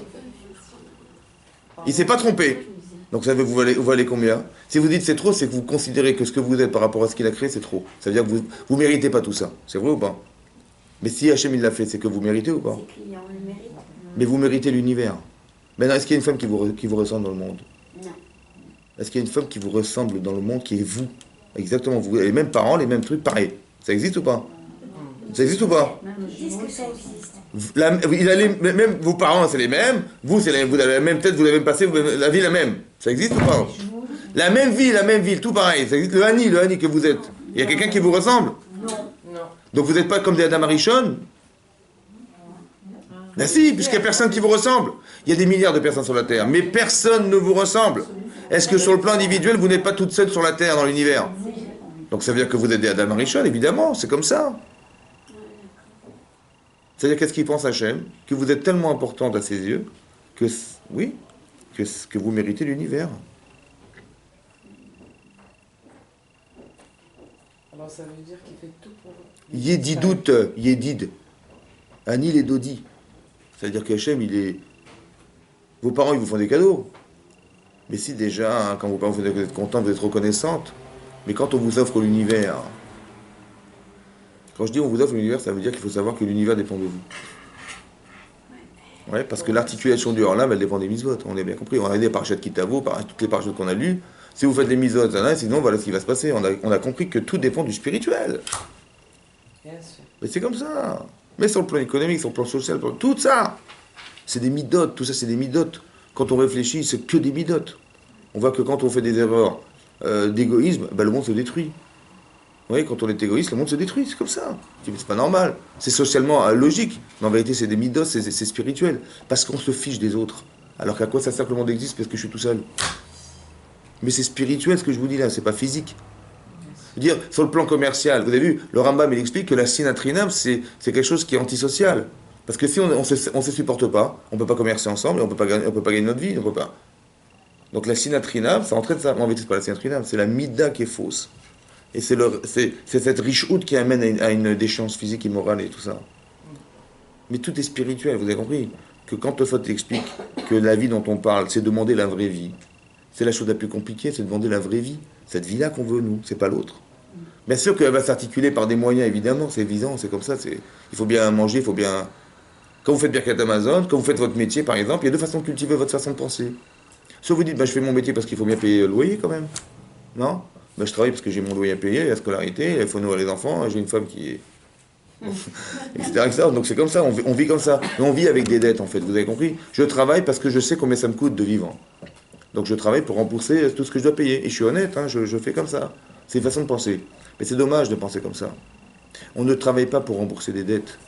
Il s'est pas trompé. Donc ça veut vous valez combien? Si vous dites c'est trop, c'est que vous considérez que ce que vous êtes par rapport à ce qu'il a créé, c'est trop. Ça veut dire que vous méritez pas tout ça. C'est vrai ou pas? Mais si Hachem il l'a fait, c'est que vous méritez ou pas? Mais vous méritez l'univers. Maintenant, est-ce qu'il y a une femme qui vous ressemble dans le monde? Non. Est-ce qu'il y a une femme qui vous ressemble dans le monde qui est vous? Exactement, vous avez les mêmes parents, les mêmes trucs, pareil. Ça existe ou pas? Ça existe ou pas? Ils disent que ça existe. Même vos parents, c'est les mêmes. Vous avez la même tête, vous avez même passé, la vie la même. Ça existe ou pas? La même ville, tout pareil. Ça existe le Hani que vous êtes. Il y a quelqu'un qui vous ressemble? Non. Donc vous n'êtes pas comme des Adam Arishon? Ben si, puisqu'il n'y a personne qui vous ressemble. Il y a des milliards de personnes sur la Terre, mais personne ne vous ressemble. Est-ce que sur le plan individuel, vous n'êtes pas toute seule sur la Terre, dans l'univers? Donc ça veut dire que vous êtes des Adam Arishon, évidemment, c'est comme ça. C'est-à-dire qu'est-ce qu'il pense Hachem? Que vous êtes tellement importante à ses yeux, que, oui, que vous méritez l'univers. Alors ça veut dire qu'il fait tout pour vous. Yedidout, Yedid. Anil et Dodi. C'est-à-dire qu'Hachem, il est... Vos parents, ils vous font des cadeaux. Mais si déjà, hein, quand vos parents vous êtes contents, vous êtes reconnaissante. Mais quand on vous offre l'univers... Quand je dis on vous offre l'univers, ça veut dire qu'il faut savoir que l'univers dépend de vous. Ouais, parce que l'articulation du Orlam, elle dépend des mitzvot. On a bien compris. On a des parachutes Kitavo, toutes les parachutes qu'on a lues. Si vous faites des mitzvot, sinon voilà ce qui va se passer. On a compris que tout dépend du spirituel. Bien sûr. Mais c'est comme ça. Mais sur le plan économique, sur le plan social, tout ça, c'est des midotes. Tout ça, c'est des midotes. Quand on réfléchit, c'est que des midotes. On voit que quand on fait des erreurs d'égoïsme, le monde se détruit. Vous voyez, quand on est égoïste, le monde se détruit, c'est comme ça. C'est pas normal. C'est socialement logique. Mais en vérité, c'est des midos, c'est spirituel. Parce qu'on se fiche des autres. Alors qu'à quoi ça sert que le monde existe parce que je suis tout seul? Mais c'est spirituel ce que je vous dis là, c'est pas physique. Je veux dire, sur le plan commercial, vous avez vu, le Rambam il explique que la sinatrinam, c'est quelque chose qui est antisocial. Parce que si on se supporte pas, on peut pas commercer ensemble, et on peut pas gagner notre vie, on peut pas. Donc la sinatrinam, ça entraîne ça. En vérité, c'est pas la sinatrinam, c'est la mida qui est fausse. Et c'est cette riche-houte qui amène à une déchéance physique et morale et tout ça. Mais tout est spirituel, vous avez compris? Que quand Tosfot explique que la vie dont on parle, c'est demander la vraie vie. C'est la chose la plus compliquée, c'est demander la vraie vie. Cette vie-là qu'on veut, nous, c'est pas l'autre. Bien sûr qu'elle va s'articuler par des moyens, évidemment, c'est évident, c'est comme ça. Il faut bien manger, il faut bien... Quand vous faites Birkat Amazon, quand vous faites votre métier, par exemple, il y a deux façons de cultiver votre façon de penser. Soit vous dites, je fais mon métier parce qu'il faut bien payer le loyer quand même. Non? Je travaille parce que j'ai mon loyer à payer, la scolarité, il faut nourrir les enfants, j'ai une femme qui est... etc. Donc c'est comme ça, on vit comme ça. Mais on vit avec des dettes en fait, vous avez compris? Je travaille parce que je sais combien ça me coûte de vivre. Donc je travaille pour rembourser tout ce que je dois payer. Et je suis honnête, hein, je fais comme ça. C'est une façon de penser. Mais c'est dommage de penser comme ça. On ne travaille pas pour rembourser des dettes.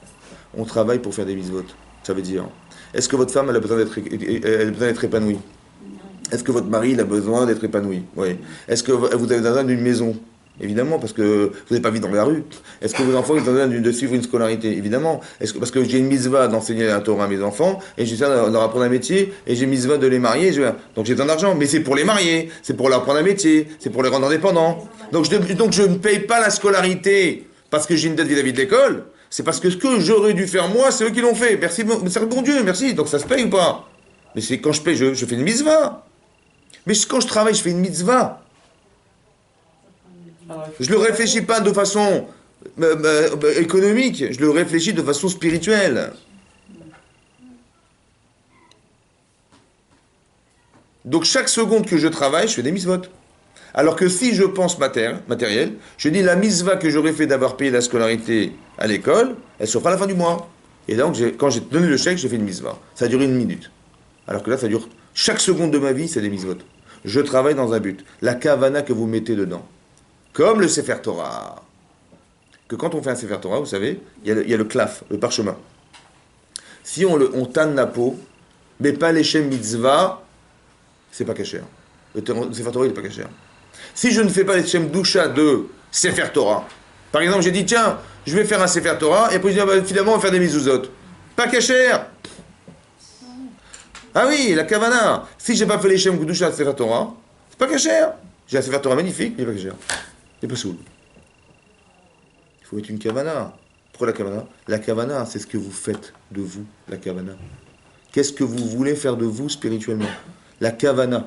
On travaille pour faire des mitzvot. Ça veut dire, est-ce que votre femme elle a besoin d'être épanouie? Est-ce que votre mari il a besoin d'être épanoui? Oui. Est-ce que vous avez besoin d'une maison? Évidemment, parce que vous n'avez pas vie dans la rue. Est-ce que vos enfants ils ont besoin de suivre une scolarité? Évidemment. Parce que j'ai une mitzvah d'enseigner la Torah à mes enfants, et j'ai besoin de leur apprendre un métier, et j'ai une mitzvah de les marier, donc j'ai besoin d'argent. Mais c'est pour les marier, c'est pour leur apprendre un métier, c'est pour les rendre indépendants. Donc je ne paye pas la scolarité parce que j'ai une dette vis-à-vis de l'école, c'est parce que ce que j'aurais dû faire moi, c'est eux qui l'ont fait. Merci, bon Dieu, merci. Donc ça se paye ou pas? Mais c'est quand je paye, je fais une mitzvah. Mais quand je travaille, je fais une mitzvah. Je ne le réfléchis pas de façon économique, je le réfléchis de façon spirituelle. Donc chaque seconde que je travaille, je fais des mitzvot. Alors que si je pense matériel, je dis la mitzvah que j'aurais fait d'avoir payé la scolarité à l'école, elle se fera à la fin du mois. Et donc quand j'ai donné le chèque, j'ai fait une mitzvah. Ça a duré 1 minute. Alors que là, ça dure... Chaque seconde de ma vie, c'est des mitzvot. Je travaille dans un but. La kavana que vous mettez dedans. Comme le Sefer Torah. Que quand on fait un Sefer Torah, vous savez, il y a le klaf, le parchemin. Si on tanne la peau, mais pas les shem mitzvah, c'est pas caché. Le Sefer Torah, il n'est pas caché. Si je ne fais pas les shem doucha de Sefer Torah, par exemple, j'ai dit, tiens, je vais faire un Sefer Torah, et après je dis, finalement, on va faire des mizuzot. Pas caché. Ah oui, la kavana. Si j'ai pas fait les shem doucha de Sefer Torah, c'est pas caché. J'ai un Sefer Torah magnifique, mais il n'est pas caché. C'est pas soul. Il faut être une kavana. Pourquoi la kavana? La kavana, c'est ce que vous faites de vous, la kavana. Qu'est-ce que vous voulez faire de vous spirituellement? La kavana.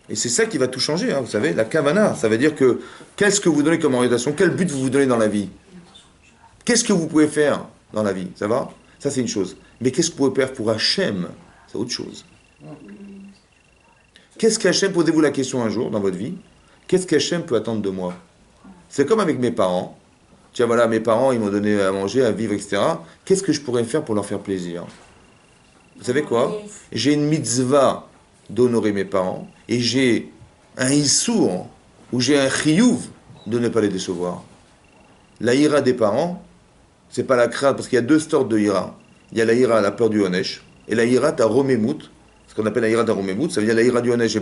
Et c'est ça qui va tout changer, hein, vous savez. La kavana, ça veut dire que qu'est-ce que vous donnez comme orientation? Quel but vous vous donnez dans la vie? Qu'est-ce que vous pouvez faire dans la vie? Ça va? Ça, c'est une chose. Mais qu'est-ce que vous pouvez faire pour Hachem? C'est autre chose. Qu'est-ce qu'Hachem, posez-vous la question un jour dans votre vie, qu'est-ce qu'Hachem peut attendre de moi? C'est comme avec mes parents. Tiens, voilà, mes parents, ils m'ont donné à manger, à vivre, etc. Qu'est-ce que je pourrais faire pour leur faire plaisir? Vous savez quoi? J'ai une mitzvah d'honorer mes parents et j'ai un issour ou j'ai un chiyuv de ne pas les décevoir. La ira des parents, c'est pas la crainte, parce qu'il y a deux sortes de ira. Il y a la ira, la peur du honesh, et la ira ta romémout, ce qu'on appelle la ira ta romémout, ça veut dire la ira du honesh,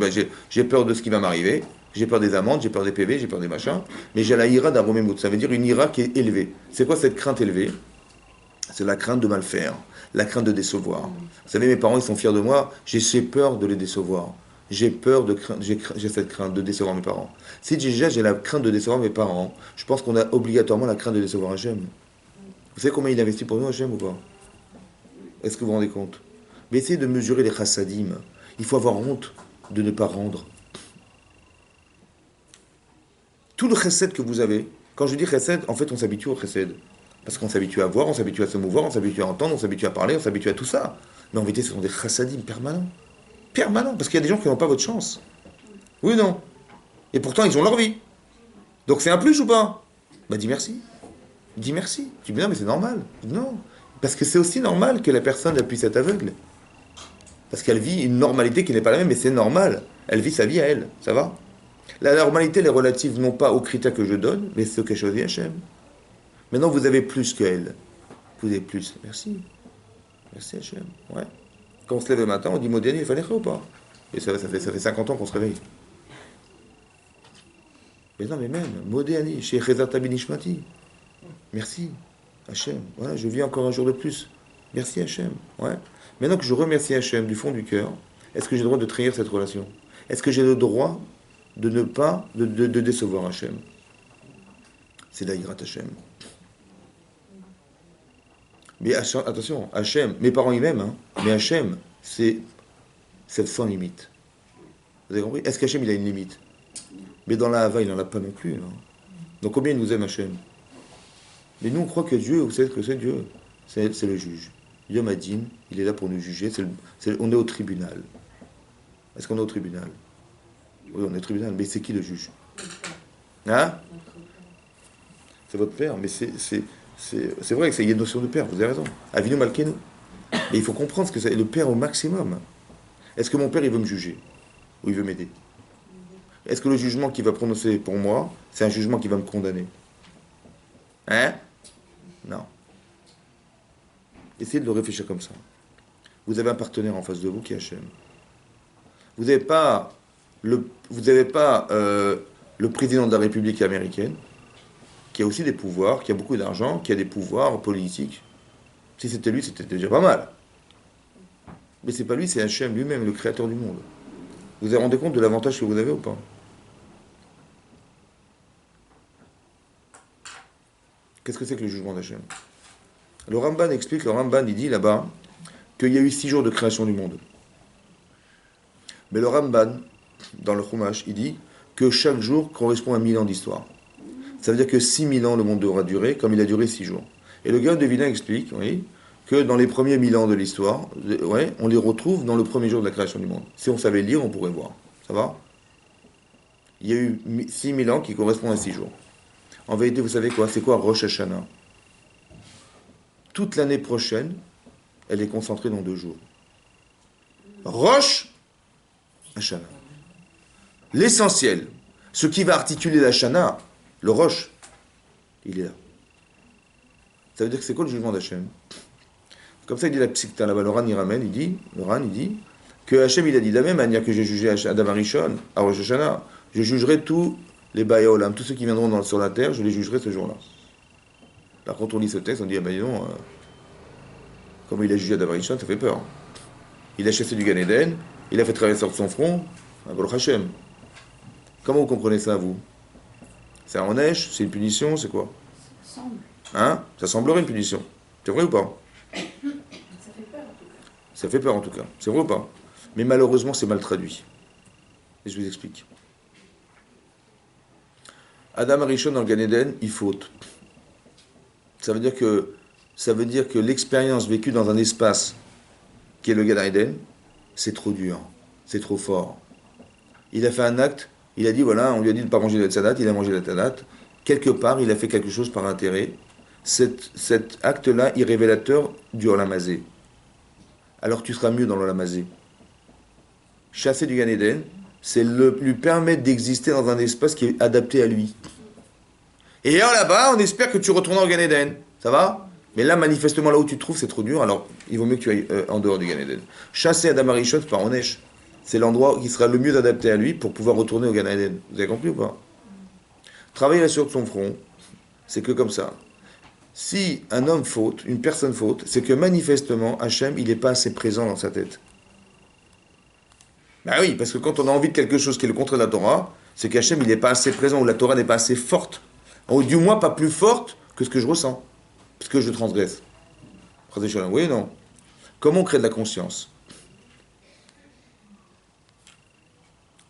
j'ai peur de ce qui va m'arriver, j'ai peur des amendes, j'ai peur des PV, j'ai peur des machins, mais j'ai la ira d'un romémout, ça veut dire une ira qui est élevée. C'est quoi cette crainte élevée? C'est la crainte de mal faire, la crainte de décevoir. Vous savez, mes parents, ils sont fiers de moi, j'ai peur de les décevoir. J'ai peur de j'ai cette crainte de décevoir mes parents. Si déjà j'ai la crainte de décevoir mes parents, je pense qu'on a obligatoirement la crainte de décevoir Hachem. Vous savez combien il investit pour nous, Hachem, ou pas? Est-ce que vous vous rendez compte? Mais essayez de mesurer les chassadim. Il faut avoir honte de ne pas rendre. Tout le chesed que vous avez, quand je dis chesed, en fait on s'habitue au chesed. Parce qu'on s'habitue à voir, on s'habitue à se mouvoir, on s'habitue à entendre, on s'habitue à parler, on s'habitue à tout ça. Mais en vérité, ce sont des chassadim permanents. Permanents, parce qu'il y a des gens qui n'ont pas votre chance. Oui ou non? Et pourtant, ils ont leur vie. Donc c'est un plus ou pas? Bah dis merci. Dis merci. Tu dis non, mais c'est normal. Non. Parce que c'est aussi normal que la personne elle puisse être aveugle. Parce qu'elle vit une normalité qui n'est pas la même, mais c'est normal. Elle vit sa vie à elle. Ça va? La normalité, elle est relative non pas aux critères que je donne, mais ce qu'a choisi Hachem. Maintenant, vous avez plus qu'elle. Vous avez plus. Merci. Merci Hachem. Ouais. Quand on se lève le matin, on dit Modéani, il fallait ou pas? Et ça fait 50 ans qu'on se réveille. Mais non, mais même, Modéani, chez Chezata Benishmati. Merci Hachem. Voilà, je vis encore un jour de plus. Merci Hachem. Ouais. Maintenant que je remercie Hachem du fond du cœur, est-ce que j'ai le droit de trahir cette relation? Est-ce que j'ai le droit de ne pas de décevoir Hachem? C'est l'Aïrat Hachem. Mais attention, Hachem, mes parents ils m'aiment, hein, mais Hachem, c'est sans limite. Vous avez compris? Est-ce qu'Hachem il a une limite? Mais dans la Hava, il n'en a pas non plus. Hein. Donc combien il nous aime Hachem? Mais nous on croit que Dieu, vous savez ce que c'est Dieu? C'est le juge. Yom Hadin, il est là pour nous juger, on est au tribunal. Est-ce qu'on est au tribunal? Oui, on est au tribunal, mais c'est qui le juge? Hein? C'est votre père, mais c'est vrai qu'il y a une notion de père, vous avez raison. Avinu Malkenu. Mais il faut comprendre ce que c'est le père au maximum. Est-ce que mon père, il veut me juger? Ou il veut m'aider? Est-ce que le jugement qu'il va prononcer pour moi, c'est un jugement qui va me condamner? Hein? Non. Essayez de le réfléchir comme ça. Vous avez un partenaire en face de vous qui est Hachem. Vous n'avez pas le président de la République américaine, qui a aussi des pouvoirs, qui a beaucoup d'argent, qui a des pouvoirs politiques. Si c'était lui, c'était déjà pas mal. Mais c'est pas lui, c'est Hachem lui-même, le créateur du monde. Vous vous rendez compte de l'avantage que vous avez ou pas? Qu'est-ce que c'est que le jugement d'Hachem? Le Ramban explique, le Ramban il dit là-bas qu'il y a eu 6 jours de création du monde. Mais le Ramban, dans le Chumash, il dit que chaque jour correspond à 1000 ans d'histoire. Ça veut dire que 6000 ans le monde aura duré, comme il a duré 6 jours. Et le gars de Vilna explique, oui, que dans les premiers 1000 ans de l'histoire, ouais, on les retrouve dans le premier jour de la création du monde. Si on savait lire, on pourrait voir. Ça va? Il y a eu 6000 ans qui correspondent à 6 jours. En vérité, vous savez quoi? C'est quoi Rosh Hashanah? Toute l'année prochaine, elle est concentrée dans 2 jours. Rosh Hashanah. L'essentiel, ce qui va articuler la Shana, le Rosh, il est là. Ça veut dire que c'est quoi le jugement d'Hachem? Comme ça, il dit la Psikta, là-bas, le Ran, il ramène, il dit que Hachem, il a dit de la même manière que j'ai jugé Adam Arishon, à Rosh Hashanah, je jugerai tous les Baïolam, tous ceux qui viendront sur la terre, je les jugerai ce jour-là. Là, quand on lit ce texte, on dit, ah ben non, comment il a jugé Adam Arishon, ça fait peur. Il a chassé du Gan Eden, il a fait traverser sur son front, Baruch Hashem. Comment vous comprenez ça, vous? C'est un onèche? C'est une punition? C'est quoi? Ça semble. Hein? Ça semblerait une punition. C'est vrai ou pas? Ça fait peur en tout cas. Ça fait peur en tout cas. C'est vrai ou pas? Mais malheureusement, c'est mal traduit. Et je vous explique. Adam Arishon dans le Gan Eden, il faute. Ça veut dire que l'expérience vécue dans un espace qui est le Gan Eden, c'est trop dur, c'est trop fort. Il a fait un acte, il a dit voilà, on lui a dit de ne pas manger de la tzanat, il a mangé de la tzanat. Quelque part, il a fait quelque chose par intérêt. Cet acte-là est révélateur du Olam Hazé. alors tu seras mieux dans l'Olamazé. Chasser du Gan Eden, c'est lui permettre d'exister dans un espace qui est adapté à lui. Et là-bas, on espère que tu retournes au Gan Eden. Ça va? Mais là, manifestement, là où tu te trouves, c'est trop dur, alors il vaut mieux que tu ailles en dehors du Gan Eden. Chasser Adam Arishon, c'est pas en Esh. C'est l'endroit qui sera le mieux adapté à lui pour pouvoir retourner au Gan Eden. Vous avez compris ou pas? Travailler là sur son front, c'est que comme ça. Si un homme faute, une personne faute, c'est que manifestement, Hachem, il n'est pas assez présent dans sa tête. Ben oui, parce que quand on a envie de quelque chose qui est le contraire de la Torah, c'est qu'Hachem, il n'est pas assez présent, ou la Torah n'est pas assez forte. Ou du moins pas plus forte que ce que je ressens, parce que je transgresse. Oui, non. Comment on crée de la conscience?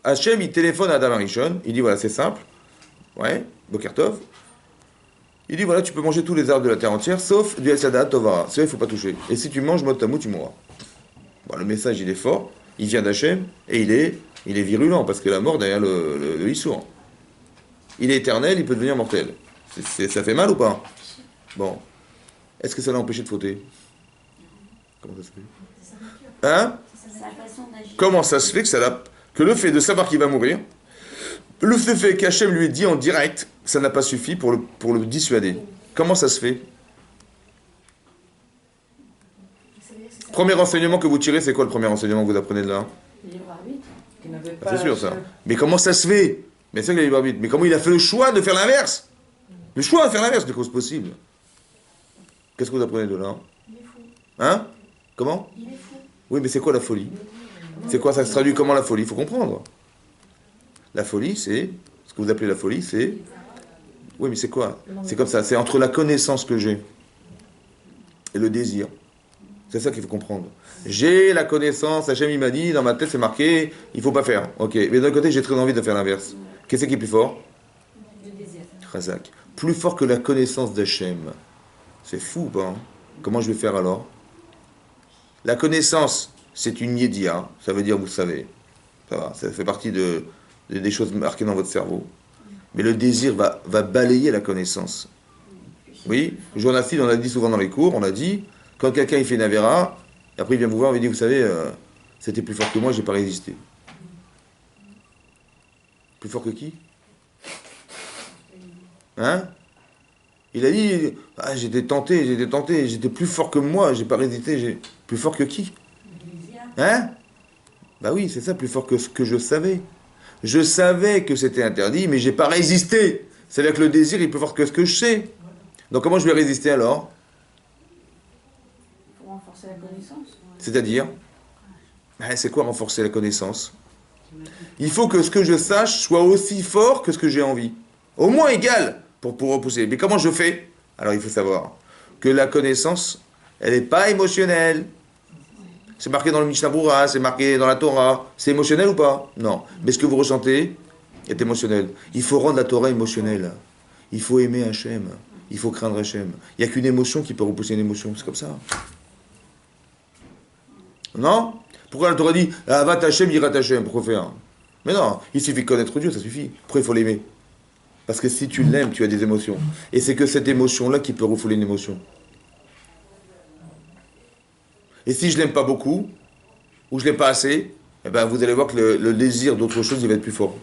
Hachem, il téléphone à Adam Arishon, il dit voilà, c'est simple. Ouais, Bokertov. Il dit voilà, tu peux manger tous les arbres de la terre entière, sauf du Elsada Tovara. C'est vrai, il ne faut pas toucher. Et si tu manges Motamou, tu mourras. Bon, le message, il est fort, il vient d'Hachem, et il est virulent, parce que la mort derrière le Issour. Il est éternel, il peut devenir mortel. Ça fait mal ou pas? Bon. Est-ce que ça l'a empêché de fauter? Comment ça se fait? Hein? Comment ça se fait que le fait de savoir qu'il va mourir, le fait qu'Hachem lui ait dit en direct, ça n'a pas suffi pour le dissuader. Comment ça se fait? Premier enseignement que vous tirez, c'est quoi le premier enseignement que vous apprenez de là? C'est sûr ça. Mais comment ça se fait? Mais c'est qu'il a libre arbitre. Mais comment il a fait le choix de faire l'inverse? Le choix de faire l'inverse, de cause possible. Qu'est-ce que vous apprenez de là? Il est fou. Hein? Comment? Il est fou. Oui, mais c'est quoi la folie? C'est quoi? Ça se traduit comment la folie? Il faut comprendre. La folie, c'est... Ce que vous appelez la folie, c'est... Oui, mais c'est quoi? C'est comme ça. C'est entre la connaissance que j'ai et le désir. C'est ça qu'il faut comprendre. J'ai la connaissance, Hachem il m'a dit, dans ma tête c'est marqué, il faut pas faire. Ok, mais d'un côté j'ai très envie de faire l'inverse. Qu'est-ce qui est plus fort? Le désir. Razak. Plus fort que la connaissance d'Hachem. C'est fou ou pas? Hein? Comment je vais faire alors? La connaissance, c'est une yédia, ça veut dire vous savez. Ça va, ça fait partie des choses marquées dans votre cerveau. Mais le désir va balayer la connaissance. Oui, Jonas, on a dit souvent dans les cours, on a dit, quand quelqu'un il fait une avéra, après il vient vous voir, il dit, vous savez, c'était plus fort que moi, j'ai pas résisté. Plus fort que qui? Hein? Il a dit, ah, j'étais tenté, j'étais plus fort que moi, j'ai pas résisté, plus fort que qui? Hein? Bah oui, c'est ça, plus fort que ce que je savais. Je savais que c'était interdit, mais j'ai pas résisté. C'est-à-dire que le désir est plus fort que ce que je sais. Donc comment je vais résister alors? Pour renforcer la connaissance. C'est-à-dire? C'est quoi renforcer la connaissance? Il faut que ce que je sache soit aussi fort que ce que j'ai envie. Au moins égal pour repousser. Mais comment je fais? Alors il faut savoir que la connaissance, elle n'est pas émotionnelle. C'est marqué dans le Mishnah Berurah, c'est marqué dans la Torah. C'est émotionnel ou pas? Non. Mais ce que vous ressentez est émotionnel. Il faut rendre la Torah émotionnelle. Il faut aimer Hachem. Il faut craindre Hachem. Il n'y a qu'une émotion qui peut repousser une émotion. C'est comme ça. Non? Pourquoi la Torah dit va Hachem, ira Hachem? Pourquoi faire? Mais non, il suffit de connaître Dieu, ça suffit. Pourquoi il faut l'aimer? Parce que si tu l'aimes, tu as des émotions. Et c'est que cette émotion-là qui peut refouler une émotion. Et si je l'aime pas beaucoup, ou je l'aime pas assez, eh ben vous allez voir que le désir d'autre chose, il va être plus fort.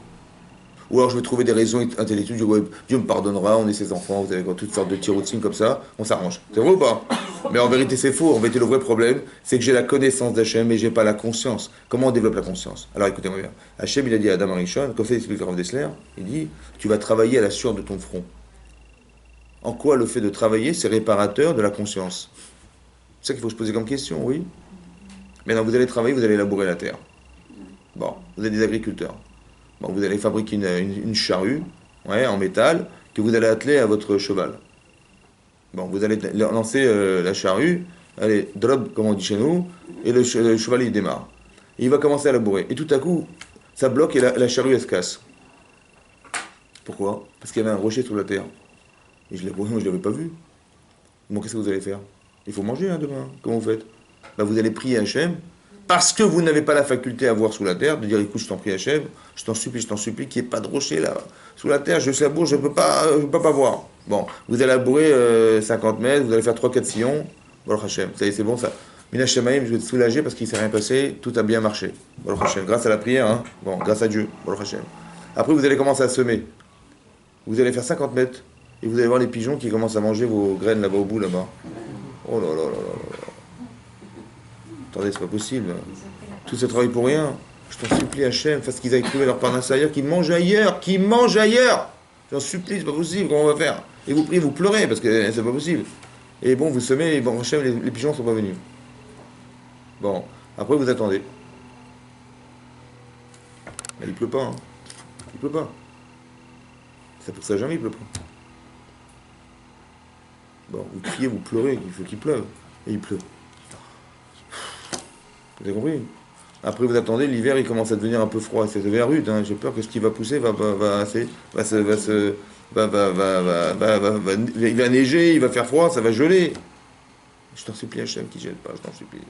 Ou alors je vais trouver des raisons intellectuelles, ouais, Dieu me pardonnera, on est ses enfants, vous avez toutes sortes de tiroutines comme ça, on s'arrange. C'est vrai ou pas? Mais en vérité c'est faux, en vérité le vrai problème, c'est que j'ai la connaissance d'Hachem et j'ai pas la conscience. Comment on développe la conscience? Alors écoutez-moi bien, Hachem il a dit à Adam Arishon, comme ça il explique le Rav Dessler, il dit, tu vas travailler à la sueur de ton front. En quoi le fait de travailler, c'est réparateur de la conscience? C'est ça qu'il faut se poser comme question, oui. Maintenant, vous allez travailler, vous allez labourer la terre. Bon, vous êtes des agriculteurs. Bon, vous allez fabriquer une charrue, ouais, en métal, que vous allez atteler à votre cheval. Bon, vous allez lancer la charrue, allez, drop, comme on dit chez nous, et le cheval, il démarre. Et il va commencer à labourer. Et tout à coup, ça bloque et la charrue, elle se casse. Pourquoi? Parce qu'il y avait un rocher sous la terre. Et moi, je ne l'avais pas vu. Bon, qu'est-ce que vous allez faire? Il faut manger demain. Comment vous faites? Vous allez prier Hachem, parce que vous n'avez pas la faculté à voir sous la terre, de dire écoute, je t'en prie Hachem, je t'en supplie, qu'il n'y ait pas de rocher là. Sous la terre, je laboure, je ne peux pas voir. Bon, vous allez labourer 50 mètres, vous allez faire 3-4 sillons, bon Hachem, ça y est, c'est bon ça. Mina Shemaim, je vais être soulagé parce qu'il ne s'est rien passé, tout a bien marché. Baruch Hashem. Grâce à la prière, hein. Bon, grâce à Dieu. Baruch Hashem. Après, vous allez commencer à semer. Vous allez faire 50 mètres et vous allez voir les pigeons qui commencent à manger vos graines là-bas au bout, là-bas. Oh là là là là là. Attendez, c'est pas possible. Tout ce travail pour rien. Je t'en supplie, Hachem, fasse qu'ils aillent trouver leur parnasse ailleurs, qu'ils mangent ailleurs, qu'ils mangent ailleurs. J'en supplie, c'est pas possible, comment on va faire? Et vous priez, vous pleurez, parce que c'est pas possible. Et bon, vous semez, et bon, Hachem, les pigeons sont pas venus. Bon, après vous attendez. Mais il pleut pas, hein. Il pleut pas. Ça pour ça jamais il pleut pas. Bon, vous criez, vous pleurez, il faut qu'il pleuve. Et il pleut. Vous avez compris? Après vous attendez, l'hiver il commence à devenir un peu froid, ça devient rude, hein. J'ai peur que ce qui va pousser il va neiger, il va faire froid, ça va geler. Je t'en supplie Hachem qui gèle pas, je t'en supplie.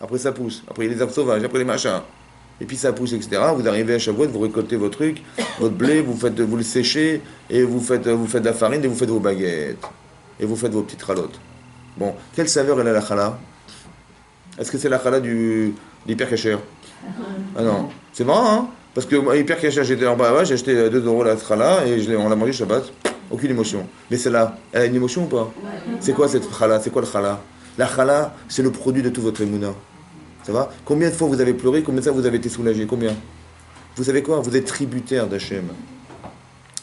Après ça pousse, après il y a les arbres sauvages, après les machins. Et puis ça pousse, etc. Vous arrivez à Shavuot, vous récoltez vos trucs, votre blé, vous le séchez, et vous faites de la farine, et vous faites vos baguettes. Et vous faites vos petites ralottes. Bon, quelle saveur elle a la challah? Est-ce que c'est la challah du l'hyper cacher? Ah non, c'est marrant, hein? Parce que hyper cacher, j'étais en bas, j'ai acheté 2 € la challah, et on l'a mangé Shabbat. Aucune émotion. Mais celle-là, elle a une émotion ou pas? C'est quoi cette challah? C'est quoi le challah? La challah, c'est le produit de tout votre émouna. Ça va? Combien de fois vous avez pleuré? Combien de fois vous avez été soulagé? Combien? Vous savez quoi? Vous êtes tributaire d'Hachem.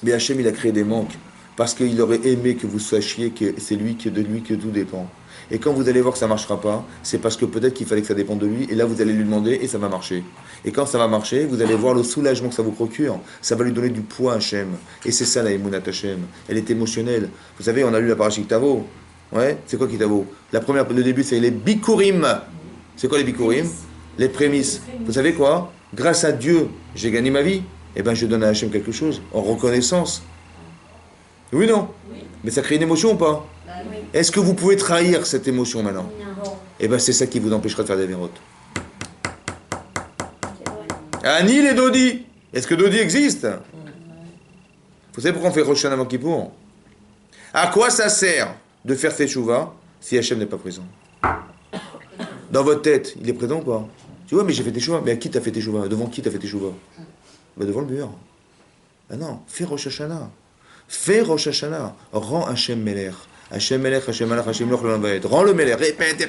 Mais Hachem, il a créé des manques. Parce qu'il aurait aimé que vous sachiez que c'est lui, que de lui que tout dépend. Et quand vous allez voir que ça ne marchera pas, c'est parce que peut-être qu'il fallait que ça dépende de lui. Et là, vous allez lui demander et ça va marcher. Et quand ça va marcher, vous allez voir le soulagement que ça vous procure. Ça va lui donner du poids à Hachem. Et c'est ça la émounat Hachem. Elle est émotionnelle. Vous savez, on a lu la parashik Tavo. Ouais, c'est quoi qui Tavo? Le début, c'est les bikurim. C'est quoi les bikurim? Les prémices. Vous savez quoi? Grâce à Dieu, j'ai gagné ma vie. Eh bien, je donne à Hachem quelque chose, en reconnaissance. Oui ou non? Oui. Mais ça crée une émotion ou pas? Oui. Est-ce que vous pouvez trahir cette émotion maintenant? Non. Eh bien, c'est ça qui vous empêchera de faire des vérotes. Anil et Dodi. Est-ce que Dodi existe? Vous savez pourquoi on fait Rosh Hashanah Yom Kippour? À quoi ça sert de faire Teshuvah si Hachem n'est pas présent? Dans votre tête, il est présent ou pas? Tu vois, mais j'ai fait Teshuvah. Mais à qui t'as fait Teshuvah? Devant qui t'as fait Teshuvah? Ben devant le mur. Ah non, fais Rosh Hashanah. Fais Rosh Hashanah. Rends Hachem Melech. Hachem Melech, Hachem Malach, Hachem Loch L'Olam Vaed. Rends le Melech. Répète.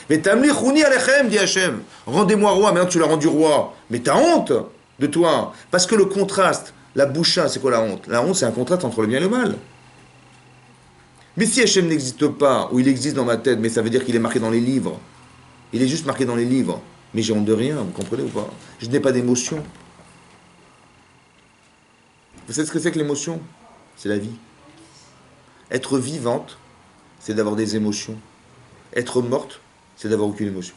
Mais Tamlichouni Alechem, dit Hachem. Rendez-moi roi. Maintenant tu l'as rendu roi. Mais t'as honte de toi. Parce que le contraste, la boucha, c'est quoi la honte? La honte, c'est un contraste entre le bien et le mal. Mais si Hachem n'existe pas, ou il existe dans ma tête, mais ça veut dire qu'il est marqué dans les livres. Il est juste marqué dans les livres. Mais j'ai honte de rien, vous comprenez ou pas? Je n'ai pas d'émotion. Vous savez ce que c'est que l'émotion? C'est la vie. Être vivante, c'est d'avoir des émotions. Être morte, c'est d'avoir aucune émotion.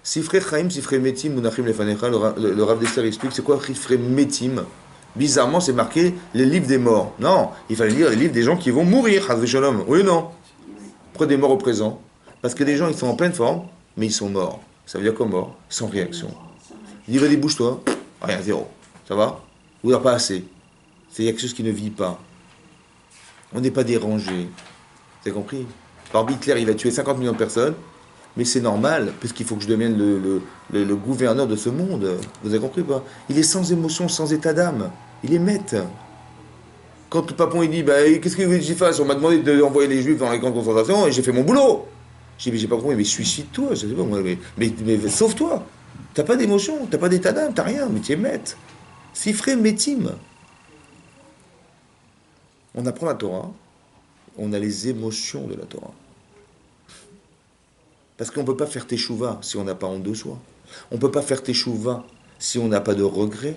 Sifrei Chaim, Sifrei Metim, Munachim Lefanecha, le Rav Dessler explique, c'est quoi Sifrei Metim? Bizarrement, c'est marqué les livres des morts. Non, il fallait lire les livres des gens qui vont mourir, Chas v'Shalom. Oui ou non? Pourquoi des morts au présent? Parce que des gens, ils sont en pleine forme, mais ils sont morts. Ça veut dire quoi mort? Sans réaction. Il dit, vas-y, bouge-toi. Rien, zéro. Ça va? Ou alors pas assez. C'est quelque chose qui ne vit pas. On n'est pas dérangé. Vous avez compris? Par Hitler, il va tuer 50 millions de personnes, mais c'est normal, puisqu'il faut que je devienne le gouverneur de ce monde. Vous avez compris ou pas? Il est sans émotion, sans état d'âme. Il est maître. Quand le papon il dit, bah, qu'est-ce que vous voulez que j'y fasse? On m'a demandé d'envoyer les juifs dans les camps de concentration et j'ai fait mon boulot. J'ai dit, mais j'ai pas compris, mais suicide-toi, je sais pas moi, mais sauve-toi. T'as pas d'émotion, t'as pas d'état d'âme, t'as rien, mais tu es maître. Sifrei Metim. On apprend la Torah, on a les émotions de la Torah. Parce qu'on ne peut pas faire Teshuvah si on n'a pas honte de soi. On ne peut pas faire Teshuvah si on n'a pas de regret.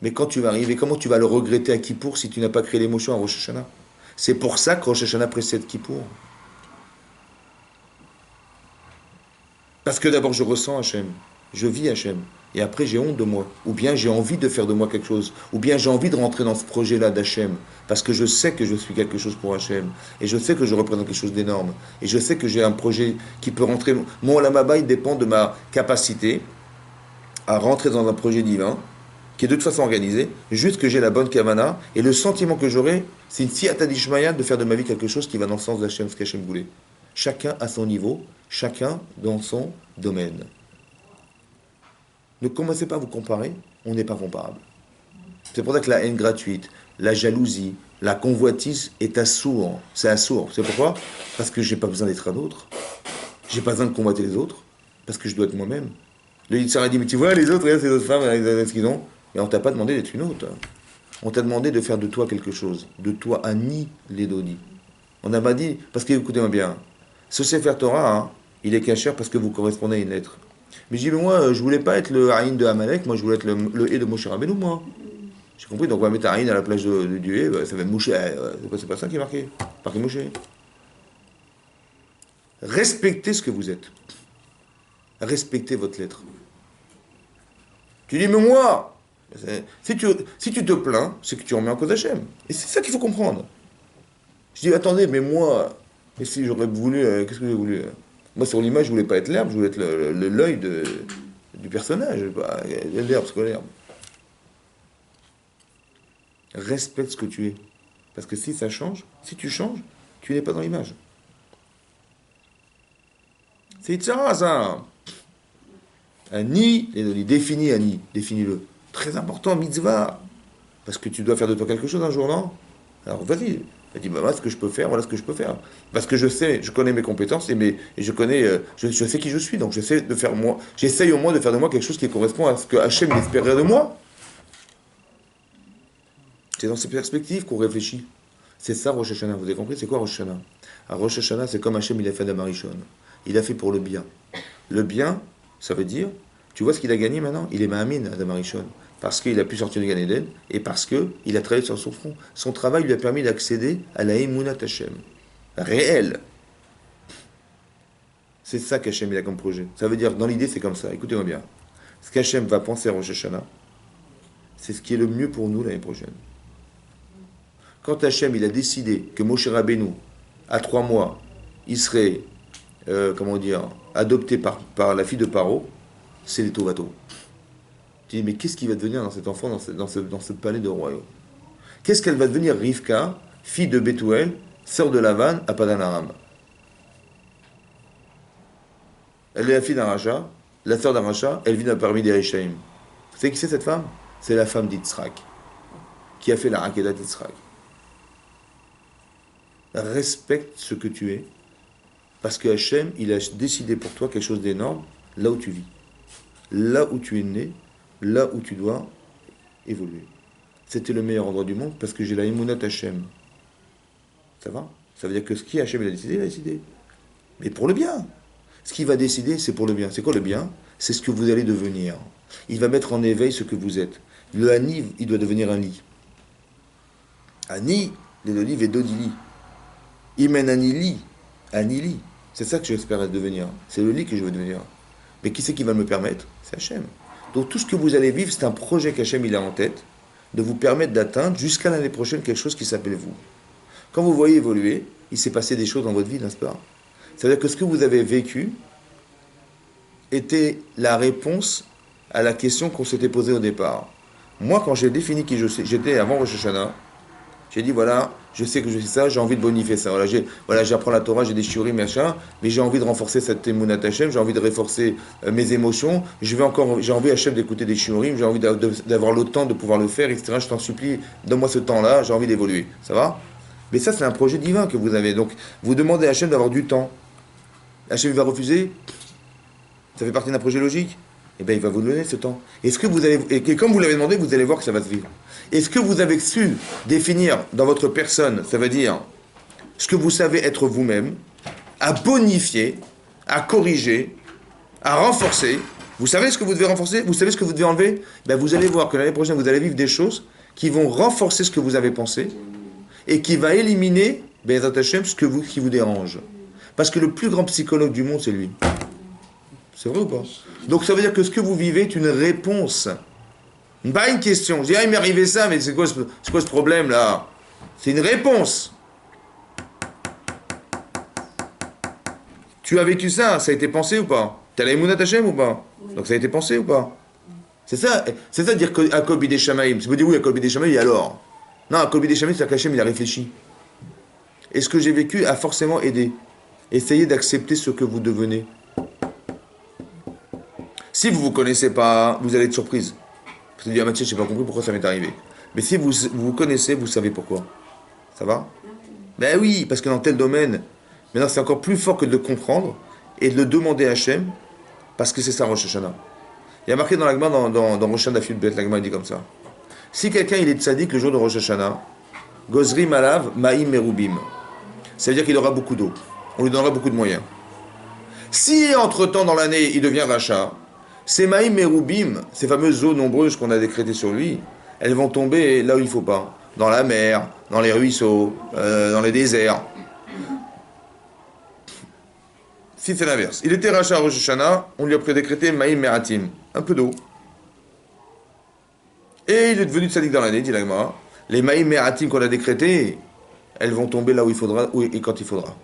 Mais quand tu vas arriver, comment tu vas le regretter à Kippour si tu n'as pas créé l'émotion à Rosh Hashanah? C'est pour ça que Rosh Hashanah précède Kippour. Parce que d'abord je ressens Hachem, je vis Hachem, et après j'ai honte de moi, ou bien j'ai envie de faire de moi quelque chose, ou bien j'ai envie de rentrer dans ce projet-là d'Hachem, parce que je sais que je suis quelque chose pour Hachem, et je sais que je représente quelque chose d'énorme, et je sais que j'ai un projet qui peut rentrer. Mon Olam Haba, il dépend de ma capacité à rentrer dans un projet divin, qui est de toute façon organisé, juste que j'ai la bonne kavana, et le sentiment que j'aurai, c'est une siyata d'Ishmaïa de faire de ma vie quelque chose qui va dans le sens d'Hachem, ce qu'Hachem voulait. Chacun à son niveau, chacun dans son domaine. Ne commencez pas à vous comparer, on n'est pas comparable. C'est pour ça que la haine gratuite, la jalousie, la convoitise est assourd. C'est assourd. C'est pourquoi? Parce que j'ai pas besoin d'être un autre. J'ai pas besoin de convoiter les autres, parce que je dois être moi-même. Le Yitzhak a dit, mais tu vois, les autres, regarde ces autres femmes, regarde ce qu'ils ont. Mais on t'a pas demandé d'être une autre. On t'a demandé de faire de toi quelque chose. De toi, Ani Ledodi. On n'a pas dit, parce que, écoutez-moi bien, ce Sefer Torah, hein, il est caché parce que vous correspondez à une lettre. Mais je dis, mais moi, je voulais pas être le Haïn de Amalek, moi, je voulais être le Hé de Moshe Rabbeinu, moi. J'ai compris, donc on va mettre Haïn à la place du Hé, bah, ça va être Moshe. C'est pas ça qui est marqué. Marqué Moshe. Respectez ce que vous êtes. Respectez votre lettre. Tu dis, mais moi, si tu te plains, c'est que tu remets en cause Hachem. Et c'est ça qu'il faut comprendre. Je dis, attendez, mais moi, et si j'aurais voulu, qu'est-ce que j'ai voulu? Moi, sur l'image, je voulais pas être l'herbe, je voulais être l'œil du personnage. L'herbe, c'est quoi l'herbe? Respecte ce que tu es. Parce que si ça change, si tu changes, tu n'es pas dans l'image. C'est Itzara, ça. Ani, définis Ani, définis-le. Très important, mitzvah. Parce que tu dois faire de toi quelque chose un jour, non? Alors vas-y. Elle dit, bah, voilà ce que je peux faire, voilà ce que je peux faire. Parce que je sais, je connais mes compétences et je connais, je sais qui je suis. Donc j'essaie de faire moi, j'essaye au moins de faire de moi quelque chose qui correspond à ce que Hachem espérait de moi. C'est dans ces perspectives qu'on réfléchit. C'est ça Rosh Hashanah, vous avez compris? C'est quoi Rosh Hashanah? À Rosh Hashanah, c'est comme Hachem il a fait d'Adam Arishon. Il a fait pour le bien. Le bien, ça veut dire, tu vois ce qu'il a gagné maintenant? Il est Mahamin, Adam Arishon. Parce qu'il a pu sortir du Gan Eden et parce qu'il a travaillé sur son front. Son travail lui a permis d'accéder à la Emunat Hashem. Réel. C'est ça qu'Hachem il a comme projet. Ça veut dire, dans l'idée, c'est comme ça. Écoutez-moi bien. Ce qu'Hachem va penser à Rosh Hashanah, c'est ce qui est le mieux pour nous l'année prochaine. Quand Hachem il a décidé que Moshe Rabbeinu, à 3 mois, il serait, adopté par la fille de Paro, c'est les Tovato. Tu dis, mais qu'est-ce qui va devenir dans cet enfant, dans ce palais de royaume? Qu'est-ce qu'elle va devenir, Rivka, fille de Bethuel, sœur de Lavan, à Padan Aram? Elle est la fille d'un rachat, la sœur d'un rachat, elle vit parmi des Réchaïm. Vous savez qui c'est cette femme? C'est la femme d'Yitzhak, qui a fait la Hakeda d'Yitzhak. Respecte ce que tu es, parce que Hachem, il a décidé pour toi quelque chose d'énorme, là où tu vis, là où tu es né, là où tu dois évoluer. C'était le meilleur endroit du monde parce que j'ai la Emunat Hachem. Ça va? Ça veut dire que ce qui Hachem il a décidé. Mais pour le bien. Ce qu'il va décider, c'est pour le bien. C'est quoi le bien? C'est ce que vous allez devenir. Il va mettre en éveil ce que vous êtes. Le Ani, il doit devenir un lit. Ani, le livre est Dodili. Imen Anili, Anili. C'est ça que j'espère devenir. C'est le lit que je veux devenir. Mais qui c'est qui va me le permettre? C'est Hachem. Donc tout ce que vous allez vivre, c'est un projet qu'Hachem il a en tête, de vous permettre d'atteindre jusqu'à l'année prochaine quelque chose qui s'appelle vous. Quand vous voyez évoluer, il s'est passé des choses dans votre vie, n'est-ce pas? C'est-à-dire que ce que vous avez vécu était la réponse à la question qu'on s'était posée au départ. Moi, quand j'ai défini qui j'étais avant Rosh Hashanah, j'ai dit, voilà, je sais que je sais ça, j'ai envie de bonifier ça. Voilà, j'apprends la Torah, j'ai des shiurim, machin, mais j'ai envie de renforcer cette Emunat Hashem, j'ai envie de renforcer mes émotions, j'ai envie Hashem d'écouter des shiurim, j'ai envie d'avoir le temps de pouvoir le faire, etc. Je t'en supplie, donne-moi ce temps-là, j'ai envie d'évoluer. Ça va? Mais ça, c'est un projet divin que vous avez. Donc, vous demandez à Hashem d'avoir du temps. Hashem va refuser? Ça fait partie d'un projet logique? Eh bien, il va vous donner ce temps. Est-ce que vous allez, et comme vous l'avez demandé, vous allez voir que ça va se vivre. Est-ce que vous avez su définir dans votre personne, ça veut dire ce que vous savez être vous-même, à bonifier, à corriger, à renforcer? Vous savez ce que vous devez renforcer? Vous savez ce que vous devez enlever? Ben, vous allez voir que l'année prochaine, vous allez vivre des choses qui vont renforcer ce que vous avez pensé et qui va éliminer, ben, Hashem, qui vous dérange. Parce que le plus grand psychologue du monde, c'est lui. C'est vrai ou pas? Donc ça veut dire que ce que vous vivez est une réponse. Pas une question. Je dis, il m'est arrivé ça, mais c'est quoi ce problème là? C'est une réponse. Tu as vécu ça, ça a été pensé ou pas? T'as la Emunat Hashem ou pas? Donc ça a été pensé ou pas? C'est ça dire à Kolbi des Shamaïm. Si vous dites oui, à Kolbi des Shamaïm, et alors? Non, à Kolbi des Shamaïm, c'est qu'Hachem, il a réfléchi. Et ce que j'ai vécu a forcément aidé. Essayez d'accepter ce que vous devenez. Si vous ne vous connaissez pas, vous allez être surprise. Vous allez dire, Mathieu, je n'ai pas compris pourquoi ça m'est arrivé. Mais si vous vous connaissez, vous savez pourquoi. Ça va? Ben oui, parce que dans tel domaine, maintenant c'est encore plus fort que de le comprendre et de le demander à Hachem, parce que c'est ça Rosh Hashanah. Il y a marqué dans l'Agma, dans Rosh Hashanah Fiut Bet, l'Agma dit comme ça. Si quelqu'un il est tzaddik le jour de Rosh Hashanah, Gozri Malav Ma'im Merubim. Ça veut dire qu'il aura beaucoup d'eau. On lui donnera beaucoup de moyens. Si entre-temps dans l'année il devient rachat, ces Ma'im Merubim, ces fameuses eaux nombreuses qu'on a décrétées sur lui, elles vont tomber là où il ne faut pas. Dans la mer, dans les ruisseaux, dans les déserts. Si c'est l'inverse. Il était rachat à Rosh Hashanah, on lui a décrété Ma'im Meratim, un peu d'eau. Et il est devenu tzaddik dans l'année, dit l'Agma. Les Ma'im Meratim qu'on a décrétés, elles vont tomber là où il faudra et quand il faudra.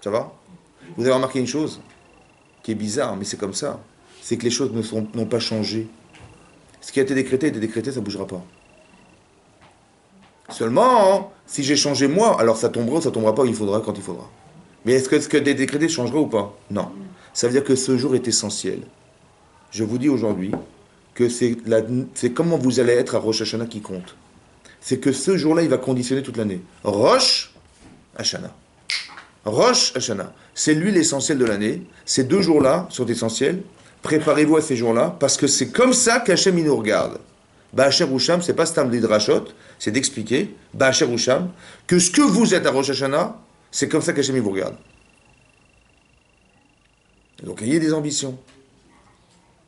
Ça va? Vous avez remarqué une chose qui est bizarre, mais c'est comme ça. C'est que les choses n'ont pas changé. Ce qui a été décrété, ça ne bougera pas. Seulement, si j'ai changé moi, alors ça tombera pas où il faudra, quand il faudra. Mais est-ce que ce qui a été décrété changera ou pas? Non. Ça veut dire que ce jour est essentiel. Je vous dis aujourd'hui que c'est comment vous allez être à Rosh Hashanah qui compte. C'est que ce jour-là, il va conditionner toute l'année. Rosh Hashanah. Rosh Hashanah. C'est lui l'essentiel de l'année. Ces 2 jours-là sont essentiels. Préparez-vous à ces jours-là, parce que c'est comme ça qu'Hachem il nous regarde. Ba'asher Usham, c'est pas Stam Lidrashot, c'est d'expliquer, Ba'asher Usham, que ce que vous êtes à Rosh Hashanah, c'est comme ça qu'Hachem il vous regarde. Donc ayez des ambitions.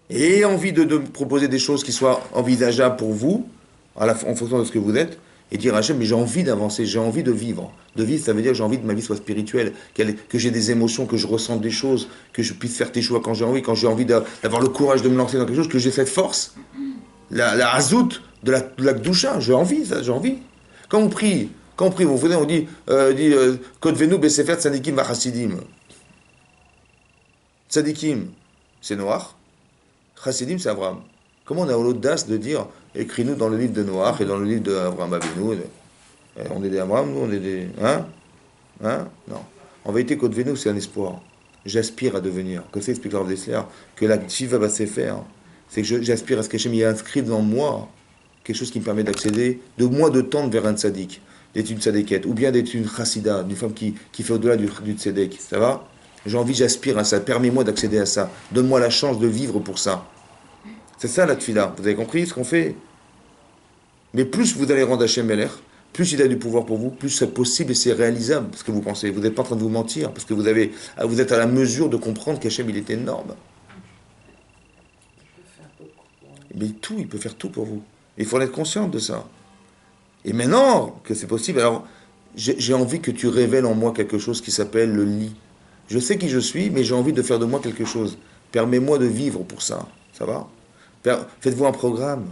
Ayez envie de proposer des choses qui soient envisageables pour vous, en fonction de ce que vous êtes, et dire à Hachem, mais j'ai envie d'avancer, j'ai envie de vivre. De vivre, ça veut dire que j'ai envie que ma vie soit spirituelle, que j'ai des émotions, que je ressente des choses, que je puisse faire tes choix quand j'ai envie d'avoir le courage de me lancer dans quelque chose, que j'ai cette force, la hazout de la Gdusha, j'ai envie, ça, j'ai envie. Quand on prie, vous venez, on dit Kodvenu Besefer Tzadikim Vachasidim. Tzadikim, c'est Noach. Chassidim, c'est Abraham. Comment on a l'audace de dire écris-nous dans le livre de Noach et dans le livre d'Abraham Avinu? On est des Abraham, nous, on est des. Hein? Non. En vérité, Kodvenu, c'est un espoir. J'aspire à devenir. Comme ça explique Rav Dessler, que la Shiva va se faire. C'est que j'aspire à ce qu'Hachem y inscrive dans moi quelque chose qui me permet d'accéder, de tendre vers un tzaddik, d'être une tzaddiquette, ou bien d'être une chassida, une femme qui fait au-delà du tzaddik. Ça va? J'aspire à ça. Permets-moi d'accéder à ça. Donne-moi la chance de vivre pour ça. C'est ça la tfila. Vous avez compris ce qu'on fait? Mais plus vous allez rendre Hachem Melech, plus il a du pouvoir pour vous, plus c'est possible et c'est réalisable, ce que vous pensez. Vous n'êtes pas en train de vous mentir, parce que vous êtes à la mesure de comprendre qu'Hachem, il est énorme. Mais il peut faire tout pour vous. Il faut en être conscient de ça. Et maintenant que c'est possible, alors j'ai envie que tu révèles en moi quelque chose qui s'appelle le lit. Je sais qui je suis, mais j'ai envie de faire de moi quelque chose. Permets-moi de vivre pour ça. Ça va? Faites-vous un programme.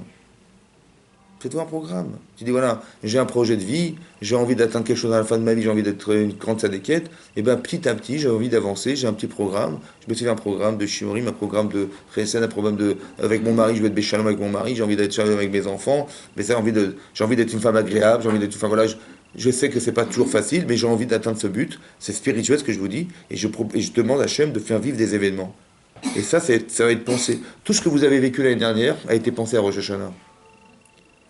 Faites-vous un programme. Tu dis, voilà, j'ai un projet de vie, j'ai envie d'atteindre quelque chose à la fin de ma vie, j'ai envie d'être une grande tzaddiquette. Et bien, petit à petit, j'ai envie d'avancer, j'ai un petit programme. Je me suis fait un programme de shiurim, un programme de chesed, un programme avec mon mari, je vais être béchalom avec mon mari, j'ai envie d'être shalom avec mes enfants, mais ça, j'ai envie d'être une femme agréable, j'ai envie d'être une femme, voilà, je sais que c'est pas toujours facile, mais j'ai envie d'atteindre ce but. C'est spirituel ce que je vous dis, et je demande à Hachem de faire vivre des événements. Et ça va être pensé. Tout ce que vous avez vécu l'année dernière a été pensé à Rosh Hashanah.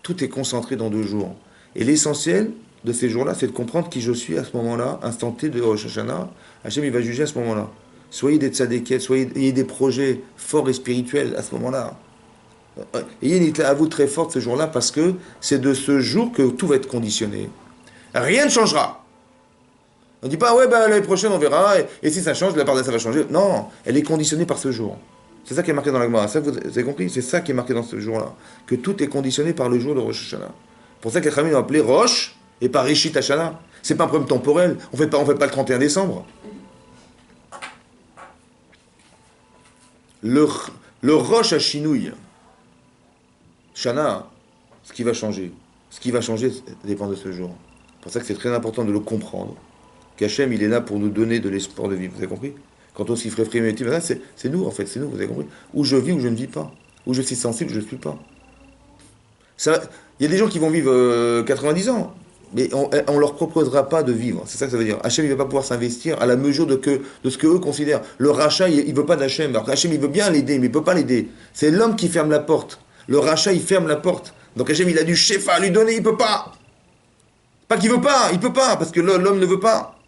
Tout est concentré dans 2 jours. Et l'essentiel de ces jours-là, c'est de comprendre qui je suis à ce moment-là, instant T de Rosh Hashanah. Hachem, il va juger à ce moment-là. Soyez des tzaddiquettes, ayez des projets forts et spirituels à ce moment-là. Ayez une à vous très forte ce jour-là, parce que c'est de ce jour que tout va être conditionné. Rien ne changera. On ne dit pas, ouais, l'année prochaine on verra, et si ça change, la part de ça va changer. Non, elle est conditionnée par ce jour. C'est ça qui est marqué dans la Gemara. Ça, vous avez compris? C'est ça qui est marqué dans ce jour-là. Que tout est conditionné par le jour de Rosh Hashanah. C'est pour ça que les Khamim ont appelé Rosh et pas Rishit Hashanah. C'est pas un problème temporel. On fait pas le 31 décembre. Le Rosh Hashinouï, Shana, ce qui va changer. Ce qui va changer dépend de ce jour. C'est pour ça que c'est très important de le comprendre. Qu'Hachem, il est là pour nous donner de l'espoir de vivre. Vous avez compris? Quand on s'y ferait frimer, c'est nous, en fait, c'est nous, vous avez compris. Où je vis, où je ne vis pas. Où je suis sensible, où je ne suis pas. Il y a des gens qui vont vivre 90 ans, mais on ne leur proposera pas de vivre. C'est ça que ça veut dire. Hachem, il ne va pas pouvoir s'investir à la mesure de ce qu'eux considèrent. Le rachat, il ne veut pas d'Hachem. Alors Hachem, il veut bien l'aider, mais il ne peut pas l'aider. C'est l'homme qui ferme la porte. Le rachat, il ferme la porte. Donc Hachem, il a du shefa à lui donner, il ne peut pas. Pas qu'il veut pas, il peut pas, parce que l'homme ne veut pas.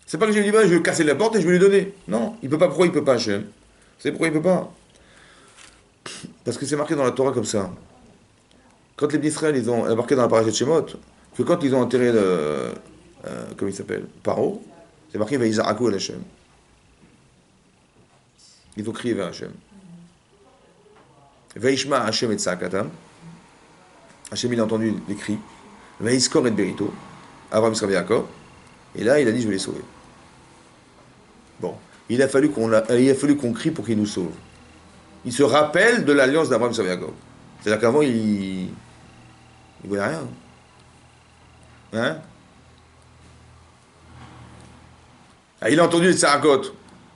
C'est pas que je lui dis, je vais casser la porte et je vais lui donner. Non, il peut pas. Pourquoi il peut pas, Hachem? C'est pourquoi il peut pas. Parce que c'est marqué dans la Torah comme ça. Quand les Israël, ils ont marqué dans la parashat de Shemot, que quand ils ont enterré comment il s'appelle, Paro, c'est marqué Vaïzarakou à Hachem. Ils ont crié vers Hachem. Vaishma Hachem et Tzakatam. Hachem, il a entendu les cris. Vaïskor et Berito. Abraham Israël Yaakov. Et là, il a dit, je vais les sauver. Bon. Il a fallu qu'on crie pour qu'il nous sauve. Il se rappelle de l'alliance d'Abraham Israël Yaakov. C'est-à-dire qu'avant, il voyait rien. Hein? Ah, il a entendu les Sarakot.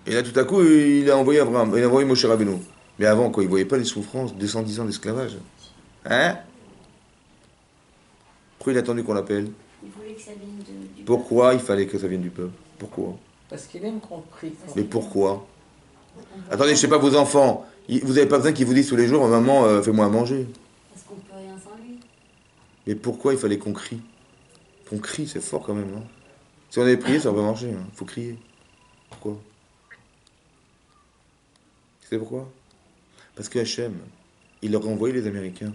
Et là, tout à coup, il a envoyé Abraham. Il a envoyé Moshe Rabbeinu. Mais avant, quoi, il ne voyait pas les souffrances de 110 ans d'esclavage. Hein? Pourquoi il a attendu qu'on l'appelle? Il voulait que ça vienne du peuple. Pourquoi il fallait que ça vienne du peuple? Pourquoi? Parce qu'il aime qu'on prie. Mais pourquoi? Attendez, je ne sais pas, vos enfants, vous n'avez pas besoin qu'ils vous disent tous les jours, maman, fais-moi à manger. Parce qu'on peut rien sans lui. Mais pourquoi il fallait qu'on crie? Qu'on crie, c'est fort quand même, non? Si on avait prié, ça aurait pas marché. Il faut crier. Pourquoi? Vous savez pourquoi? Parce que Hachem, il leur a envoyé les Américains,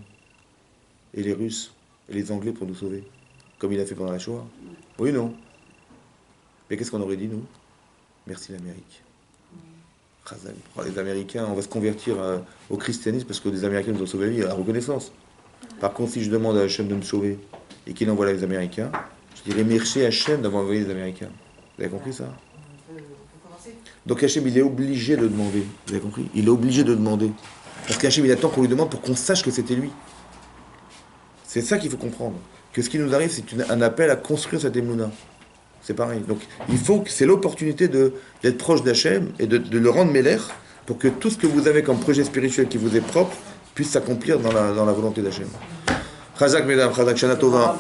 et les Russes, et les Anglais pour nous sauver. Comme il a fait pendant la Shoah. Oui, non? Mais qu'est-ce qu'on aurait dit, nous? Merci l'Amérique. Chazal. Les Américains, on va se convertir au christianisme parce que les Américains nous ont sauvé la vie, à la reconnaissance. Par contre, si je demande à Hachem de me sauver et qu'il envoie les Américains, je dirais merci Hachem d'avoir envoyé les Américains. Vous avez compris ça? Donc Hachem, il est obligé de demander. Vous avez compris? Il est obligé de demander. Parce qu'Hachem, il attend qu'on lui demande pour qu'on sache que c'était lui. C'est ça qu'il faut comprendre. Que ce qui nous arrive, c'est un appel à construire cette émouna. C'est pareil. Donc, il faut que c'est l'opportunité d'être proche d'Hachem et de le rendre mêler pour que tout ce que vous avez comme projet spirituel qui vous est propre puisse s'accomplir dans la volonté d'Hachem. Chazak, mesdames, Chazak, Shana Tova.